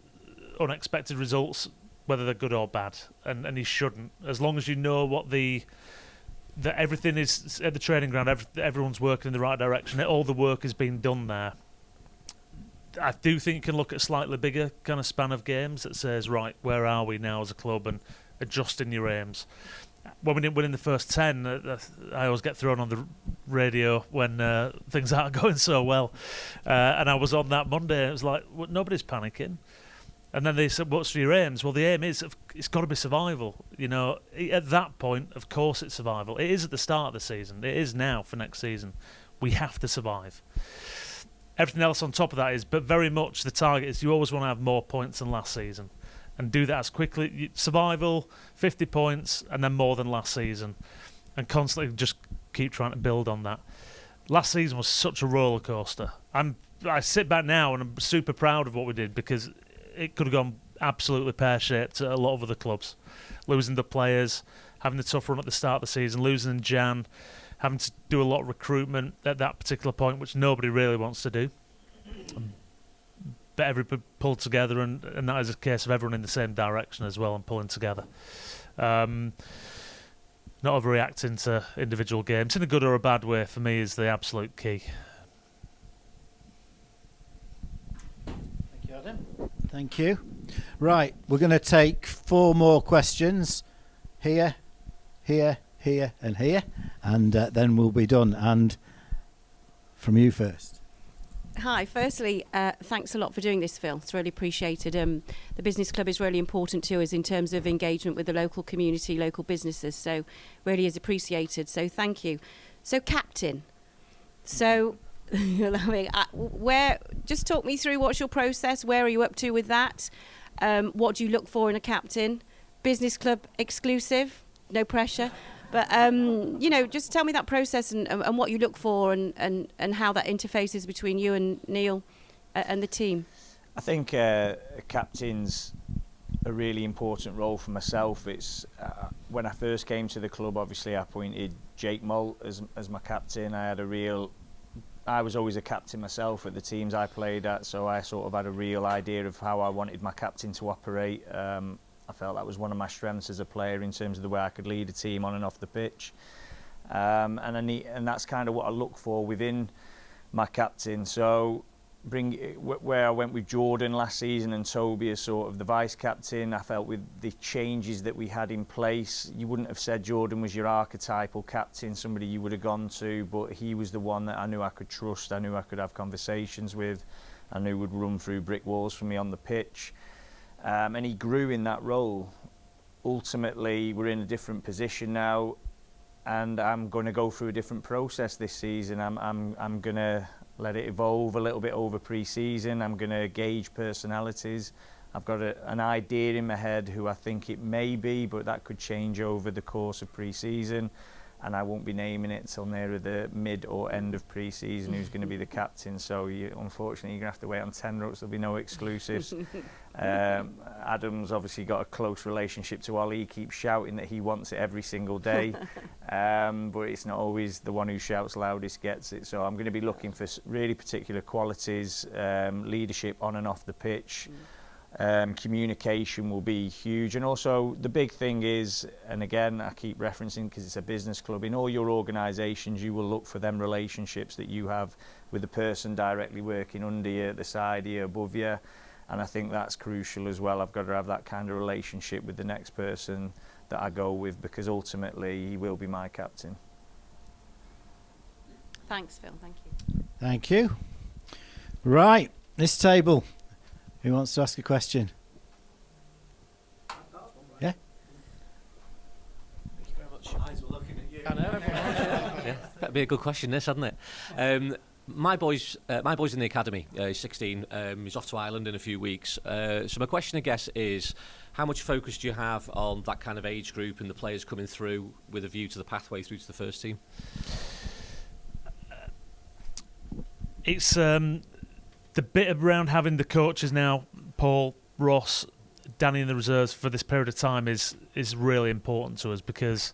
Speaker 3: unexpected results, whether they're good or bad, and you shouldn't. As long as you know that everything is at the training ground, everyone's working in the right direction, all the work is being done there. I do think you can look at a slightly bigger kind of span of games that says, right, where are we now as a club, and adjusting your aims. When we didn't win in the first 10, I always get thrown on the radio when things aren't going so well. And I was on that Monday, and it was like, nobody's panicking. And then they said, what's your aims? Well, the aim is, it's got to be survival. At that point, of course it's survival. It is at the start of the season. It is now for next season. We have to survive. Everything else on top of that is, but very much the target is you always want to have more points than last season. And do that as quickly. Survival, 50 points, and then more than last season. And constantly just keep trying to build on that. Last season was such a roller coaster. I sit back now and I'm super proud of what we did, because it could have gone absolutely pear-shaped at a lot of other clubs. Losing the players, having the tough run at the start of the season, losing in Jan, having to do a lot of recruitment at that particular point, which nobody really wants to do. But everybody pulled together, and that is a case of everyone in the same direction as well and pulling together. Not overreacting to individual games in a good or a bad way, for me, is the absolute key.
Speaker 1: Thank you, Adam. Thank you. Right, we're going to take 4 more questions. Here, and here. And then we'll be done. And from you first.
Speaker 9: Hi. Firstly, thanks a lot for doing this, Phil. It's really appreciated. The business club is really important to us in terms of engagement with the local community, local businesses. So really is appreciated. So thank you. So captain. So just talk me through what's your process. Where are you up to with that? What do you look for in a captain? Business club exclusive? No pressure. But, just tell me that process and what you look for and how that interfaces between you and Neil and the team.
Speaker 2: I think a captain's a really important role for myself. It's when I first came to the club, obviously I appointed Jake Moult as my captain. I was always a captain myself at the teams I played at, so I sort of had a real idea of how I wanted my captain to operate. I felt that was one of my strengths as a player in terms of the way I could lead a team on and off the pitch, and that's kind of what I look for within my captain. So where I went with Jordan last season and Toby as sort of the vice captain, I felt with the changes that we had in place, you wouldn't have said Jordan was your archetypal captain, somebody you would have gone to, but he was the one that I knew I could trust, I knew I could have conversations with, I knew would run through brick walls for me on the pitch. And he grew in that role. Ultimately, we're in a different position now, and I'm going to go through a different process this season. I'm going to let it evolve a little bit over pre-season. I'm going to gauge personalities. I've got an idea in my head who I think it may be, but that could change over the course of pre-season. and I won't be naming it till nearer the mid or end of pre-season who's going to be the captain. So unfortunately, you're going to have to wait on 10 ropes. There'll be no exclusives. Adam's obviously got a close relationship to Ollie. He keeps shouting that he wants it every single day, but it's not always the one who shouts loudest gets it. So I'm going to be looking for really particular qualities, leadership on and off the pitch. Communication will be huge, and also the big thing is, and again I keep referencing because it's a business club, in all your organisations you will look for them relationships that you have with the person directly working under you, the side of you, above you, and I think that's crucial as well. I've got to have that kind of relationship with the next person that I go with, because ultimately he will be my captain.
Speaker 9: Thanks, Phil. Thank you.
Speaker 1: Thank you. Right, this table. Who wants to ask a question? Yeah?
Speaker 10: Thank you very much. Eyes were looking at you. I know. Yeah, that'd be a good question, this, hadn't it? My boy's in the academy. He's 16. He's off to Ireland in a few weeks. So my question, I guess, is how much focus do you have on that kind of age group and the players coming through with a view to the pathway through to the first team?
Speaker 3: It's the bit around having the coaches now, Paul, Ross, Danny in the reserves for this period of time is really important to us, because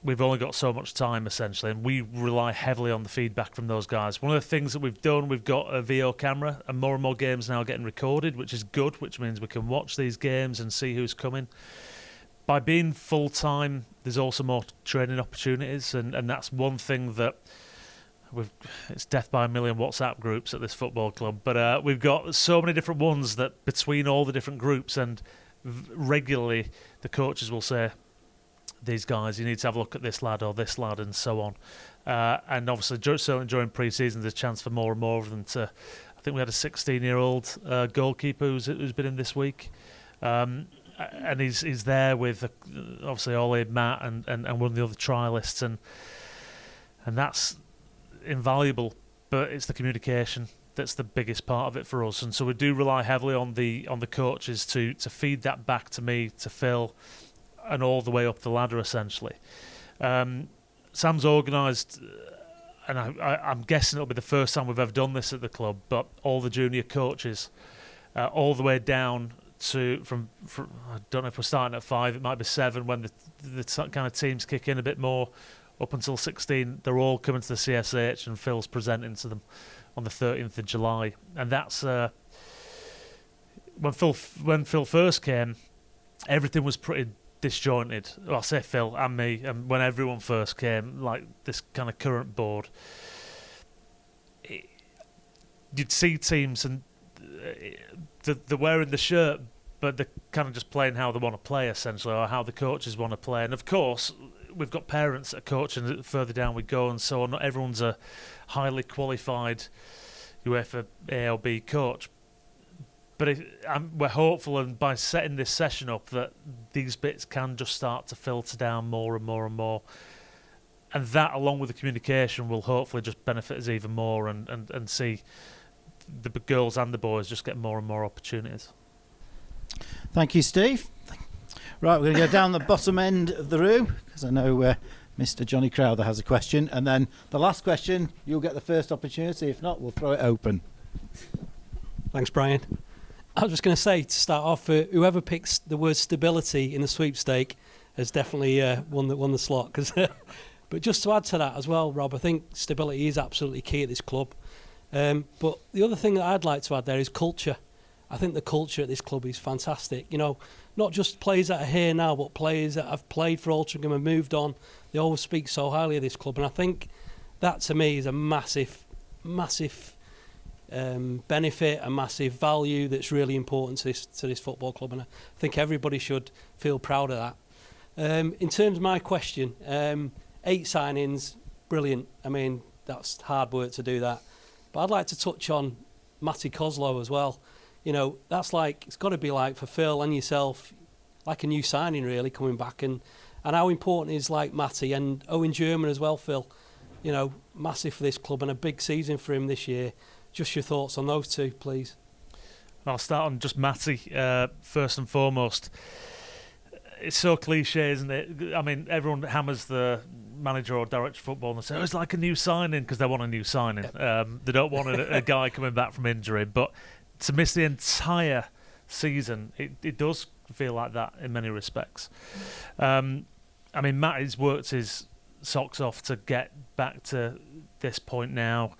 Speaker 3: we've only got so much time essentially, and we rely heavily on the feedback from those guys. One of the things that we've done, we've got a VO camera, and more games now are getting recorded, which is good, which means we can watch these games and see who's coming. By being full-time, there's also more training opportunities, and that's one thing that it's death by a million WhatsApp groups at this football club, but we've got so many different ones that between all the different groups, and regularly the coaches will say, these guys, you need to have a look at this lad or this lad, and so on. And obviously, certainly during pre-season, there's a chance for more and more of them to. I think we had a 16-year-old goalkeeper who's been in this week, and he's there with obviously Ollie, Matt, and one of the other trialists, and that's invaluable. But it's the communication that's the biggest part of it for us, and so we do rely heavily on the coaches to feed that back to me, to Phil, and all the way up the ladder essentially. Sam's organised, and I'm guessing it'll be the first time we've ever done this at the club, but all the junior coaches all the way down to from I don't know if we're starting at 5, it might be 7 when the kind of teams kick in a bit more. Up until 16, they're all coming to the CSH, and Phil's presenting to them on the 13th of July. And that's when Phil first came, everything was pretty disjointed. Well, I say Phil and me, and when everyone first came, like this kind of current board, you'd see teams and they're wearing the shirt, but they're kind of just playing how they want to play essentially, or how the coaches want to play. And of course, we've got parents that are coaching further down we go, and so on. Not everyone's a highly qualified UEFA A or B coach, but we're hopeful, and by setting this session up, that these bits can just start to filter down more and more and more, and that, along with the communication, will hopefully just benefit us even more, and see the girls and the boys just get more and more opportunities.
Speaker 1: Thank you, Steve. Right, we're going to go down the bottom end of the room, because I know Mr. Johnny Crowther has a question, and then the last question, you'll get the first opportunity. If not, we'll throw it open.
Speaker 11: Thanks, Brian. I was just going to say, to start off, whoever picks the word stability in the sweepstake has definitely won the slot. But just to add to that as well, Rob, I think stability is absolutely key at this club. But the other thing that I'd like to add there is culture. I think the culture at this club is fantastic. You know, not just players that are here now, but players that have played for Altrincham and moved on. They always speak so highly of this club, and I think that to me is a massive benefit, a massive value that's really important to this football club, and I think everybody should feel proud of that. In terms of my question, 8 signings, brilliant. I mean, that's hard work to do that. But I'd like to touch on Matty Coslow as well. You know, that's like, it's got to be like for Phil and yourself, like a new signing really coming back, and how important is like Matty and Owen German as well, Phil. You know, massive for this club and a big season for him this year. Just your thoughts on those two, please.
Speaker 3: I'll start on just Matty first and foremost. it's so cliche, isn't it? I mean, everyone hammers the manager or director of football and they say, oh, it's like a new signing, because they want a new signing. They don't want a guy coming back from injury. But to miss the entire season, it does feel like that in many respects. I mean, Matty's worked his socks off to get back to this point now.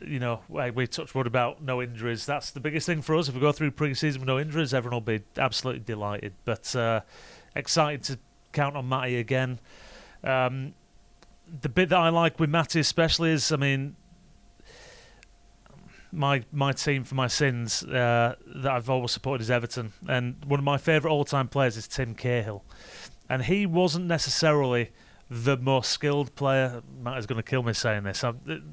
Speaker 3: You know, we touched wood about no injuries. That's the biggest thing for us. If we go through pre-season with no injuries, everyone will be absolutely delighted. But excited to count on Matty again. The bit that I like with Matty especially is, I mean, my team for my sins that I've always supported is Everton. And one of my favourite all-time players is Tim Cahill. And he wasn't necessarily the most skilled player. Matt is going to kill me saying this. I'm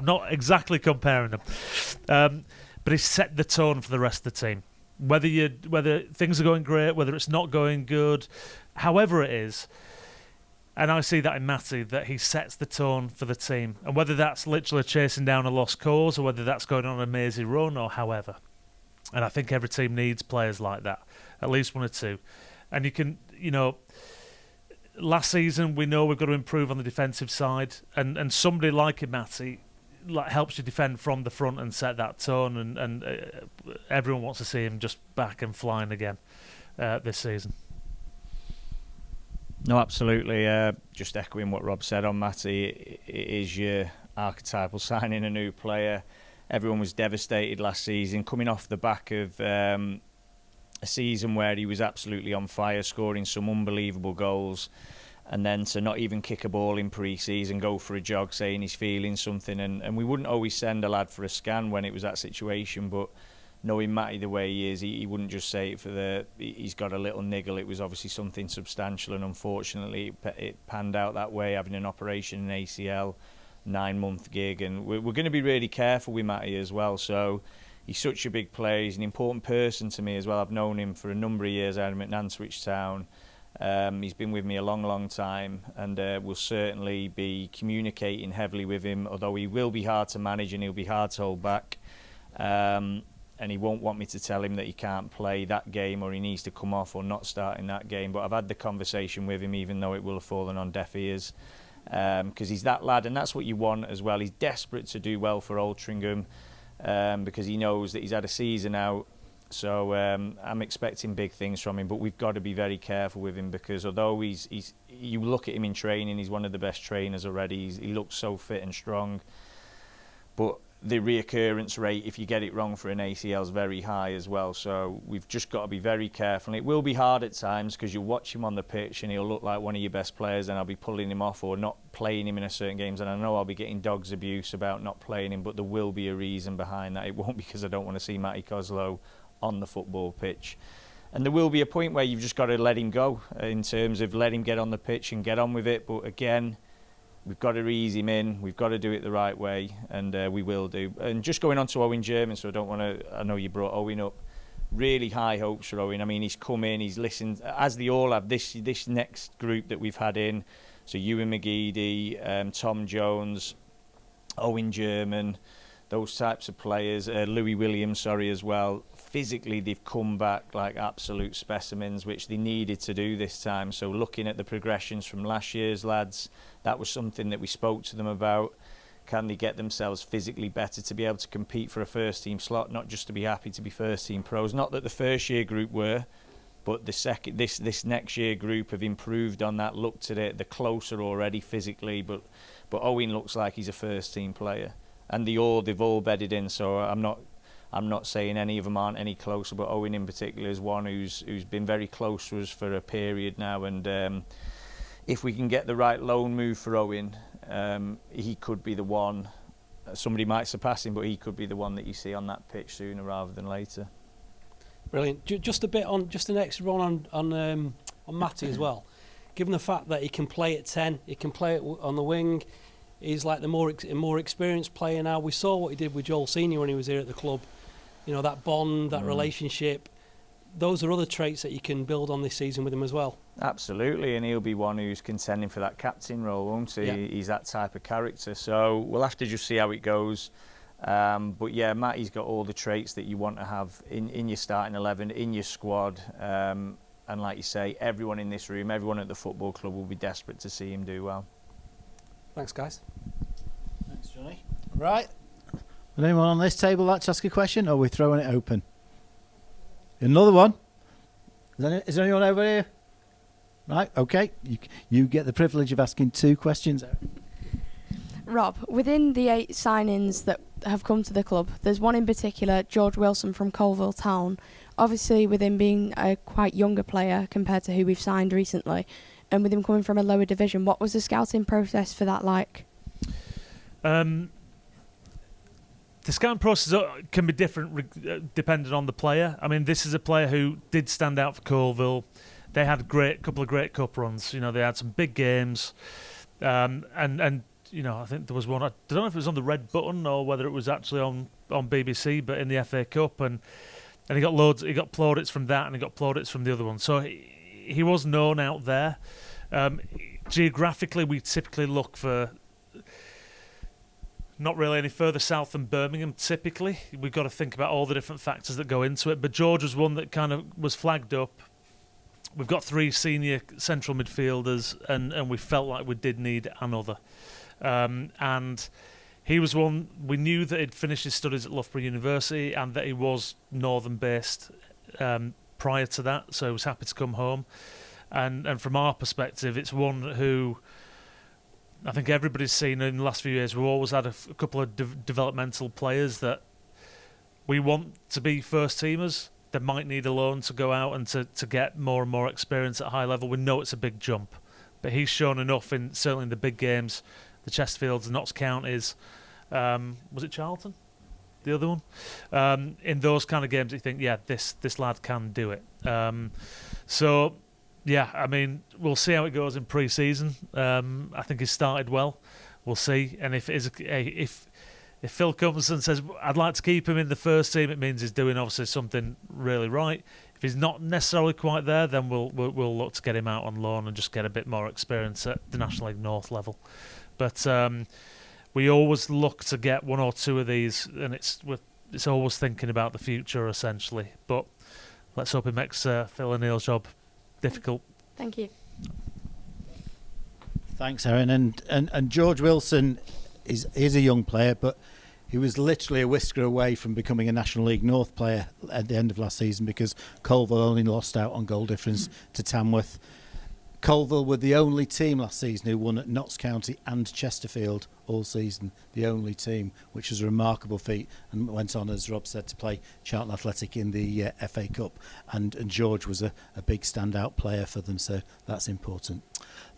Speaker 3: not exactly comparing them. But he set the tone for the rest of the team. Whether things are going great, whether it's not going good, however it is, and I see that in Matty, that he sets the tone for the team. And whether that's literally chasing down a lost cause or whether that's going on a mazy run or however. And I think every team needs players like that, at least one or two. And you can, last season we know we've got to improve on the defensive side, and somebody like Matty helps you defend from the front and set that tone, and everyone wants to see him just back and flying again this season.
Speaker 2: No, absolutely. Just echoing what Rob said on Matty, it is your archetypal signing a new player. Everyone was devastated last season, coming off the back of a season where he was absolutely on fire, scoring some unbelievable goals, and then to not even kick a ball in pre-season, go for a jog saying he's feeling something. And we wouldn't always send a lad for a scan when it was that situation, but knowing Matty the way he is, he wouldn't just say it he's got a little niggle. It was obviously something substantial, and unfortunately it panned out that way, having an operation in ACL, 9-month gig. And we're going to be really careful with Matty as well. So he's such a big player. He's an important person to me as well. I've known him for a number of years out of Nantwich Town. He's been with me a long, long time, and we'll certainly be communicating heavily with him, although he will be hard to manage and he'll be hard to hold back. And he won't want me to tell him that he can't play that game or he needs to come off or not start in that game. But I've had the conversation with him, even though it will have fallen on deaf ears, because he's that lad, and that's what you want as well. He's desperate to do well for Altrincham, because he knows that he's had a season out. So I'm expecting big things from him, but we've got to be very careful with him, because although you look at him in training, he's one of the best trainers already. He looks so fit and strong, but the reoccurrence rate, if you get it wrong for an ACL, is very high as well. So we've just got to be very careful. It will be hard at times, because you'll watch him on the pitch and he'll look like one of your best players, and I'll be pulling him off or not playing him in a certain games, and I know I'll be getting dog's abuse about not playing him, but there will be a reason behind that. It won't be because I don't want to see Matty Coslow on the football pitch. And there will be a point where you've just got to let him go, in terms of let him get on the pitch and get on with it. But again, we've got to ease him in. We've got to do it the right way, and we will do. And just going on to Owen German, so I know you brought Owen up. Really high hopes for Owen. I mean, he's come in, he's listened, as they all have, this next group that we've had in. So Ewan McGeady, Tom Jones, Owen German, those types of players. Louis Williams, as well. Physically, they've come back like absolute specimens, which they needed to do this time. So looking at the progressions from last year's lads, that was something that we spoke to them about. Can they get themselves physically better to be able to compete for a first team slot, not just to be happy to be first team pros? Not that the first year group were, but this next year group have improved on that, looked at it, they're closer already physically, but Owen looks like he's a first team player. And they've all bedded in, so I'm not saying any of them aren't any closer, but Owen in particular is one who's been very close to us for a period now, and if we can get the right loan move for Owen, he could be the one. Somebody might surpass him, but he could be the one that you see on that pitch sooner rather than later.
Speaker 11: Brilliant. Just a bit on, just the next run on Matty as well. Given the fact that he can play at 10, he can play on the wing. He's like the more experienced player now. We saw what he did with Joel Senior when he was here at the club. You know, that bond, that relationship. Those are other traits that you can build on this season with him as well.
Speaker 2: Absolutely, and he'll be one who's contending for that captain role, won't he?
Speaker 11: Yeah.
Speaker 2: He's that type of character. So we'll have to just see how it goes. But yeah, Matty's got all the traits that you want to have in your starting 11, in your squad. And And like you say, everyone in this room, everyone at the football club will be desperate to see him do well.
Speaker 11: Thanks, guys.
Speaker 1: Thanks, Johnny. Right. Would anyone on this table like to ask a question, or are we throwing it open? Another one? Is there anyone over here? Right, okay. You get the privilege of asking 2 questions.
Speaker 5: Rob, within the 8 signings that have come to the club, there's one in particular, George Wilson from Colville Town. Obviously, with him being a quite younger player compared to who we've signed recently, and with him coming from a lower division, what was the scouting process for that like?
Speaker 3: The scouting process can be different depending on the player. I mean, this is a player who did stand out for Colville. They had a couple of great cup runs. You know, they had some big games, and you know, I think there was one. I don't know if it was on the Red Button or whether it was actually on BBC, but in the FA Cup, and he got loads. He got plaudits from that, and he got plaudits from the other one. So he was known out there. Geographically, we typically look for not really any further south than Birmingham. Typically, we've got to think about all the different factors that go into it. But George was one that kind of was flagged up. We've got 3 senior central midfielders, and we felt like we did need another. And he was one, we knew that he'd finished his studies at Loughborough University and that he was northern based prior to that, so he was happy to come home. And from our perspective, it's one who I think everybody's seen in the last few years. We've always had a couple of developmental players that we want to be first teamers. They might need a loan to go out and to get more and more experience at high level. We know it's a big jump, but he's shown enough certainly in the big games, the Chesterfields, the Notts Counties. Was it Charlton? The other one? In those kind of games, you think, yeah, this lad can do it. So, yeah, I mean, we'll see how it goes in pre-season. I think he started well. We'll see. And if Phil comes and says, I'd like to keep him in the first team, it means he's doing obviously something really right. If he's not necessarily quite there, then we'll look to get him out on loan and just get a bit more experience at the National League North level. But we always look to get 1 or 2 of these, and it's always thinking about the future essentially. But let's hope it makes Phil and Neil's job difficult.
Speaker 5: Thank you.
Speaker 1: Thanks, Erin. And George Wilson is a young player, but he was literally a whisker away from becoming a National League North player at the end of last season because Colville only lost out on goal difference to Tamworth. Colville were the only team last season who won at Notts County and Chesterfield all season, the only team, which was a remarkable feat, and went on, as Rob said, to play Charlton Athletic in the FA Cup, and George was a big standout player for them, so that's important.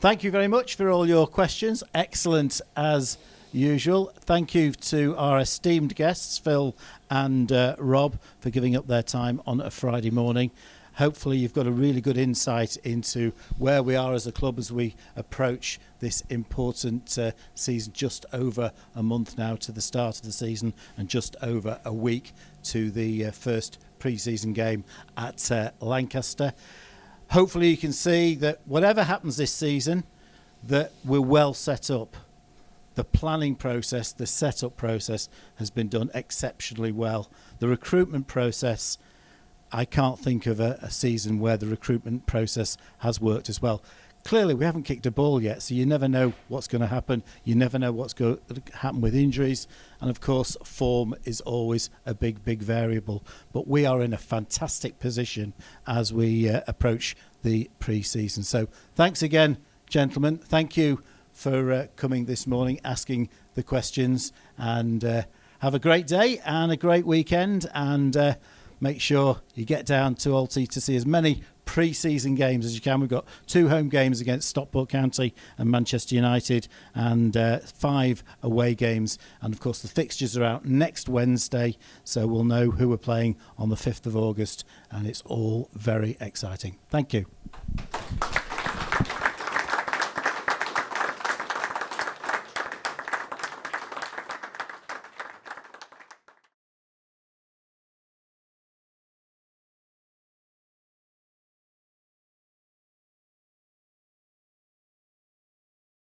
Speaker 1: Thank you very much for all your questions, excellent as usual. Thank you to our esteemed guests, Phil and Rob, for giving up their time on a Friday morning. Hopefully you've got a really good insight into where we are as a club as we approach this important season, just over a month now to the start of the season and just over a week to the first pre-season game at Lancaster. Hopefully you can see that whatever happens this season, that we're well set up. The planning process, the setup process has been done exceptionally well. The recruitment process, I can't think of a season where the recruitment process has worked as well. Clearly, we haven't kicked a ball yet, so you never know what's going to happen. You never know what's going to happen with injuries. And, of course, form is always a big, big variable. But we are in a fantastic position as we approach the pre-season. So thanks again, gentlemen. Thank you for coming this morning, asking the questions. And have a great day and a great weekend. And make sure you get down to Alty to see as many pre-season games as you can. We've got 2 home games against Stockport County and Manchester United, and 5 away games. And of course the fixtures are out next Wednesday, so we'll know who we're playing on the 5th of August, and it's all very exciting. Thank you.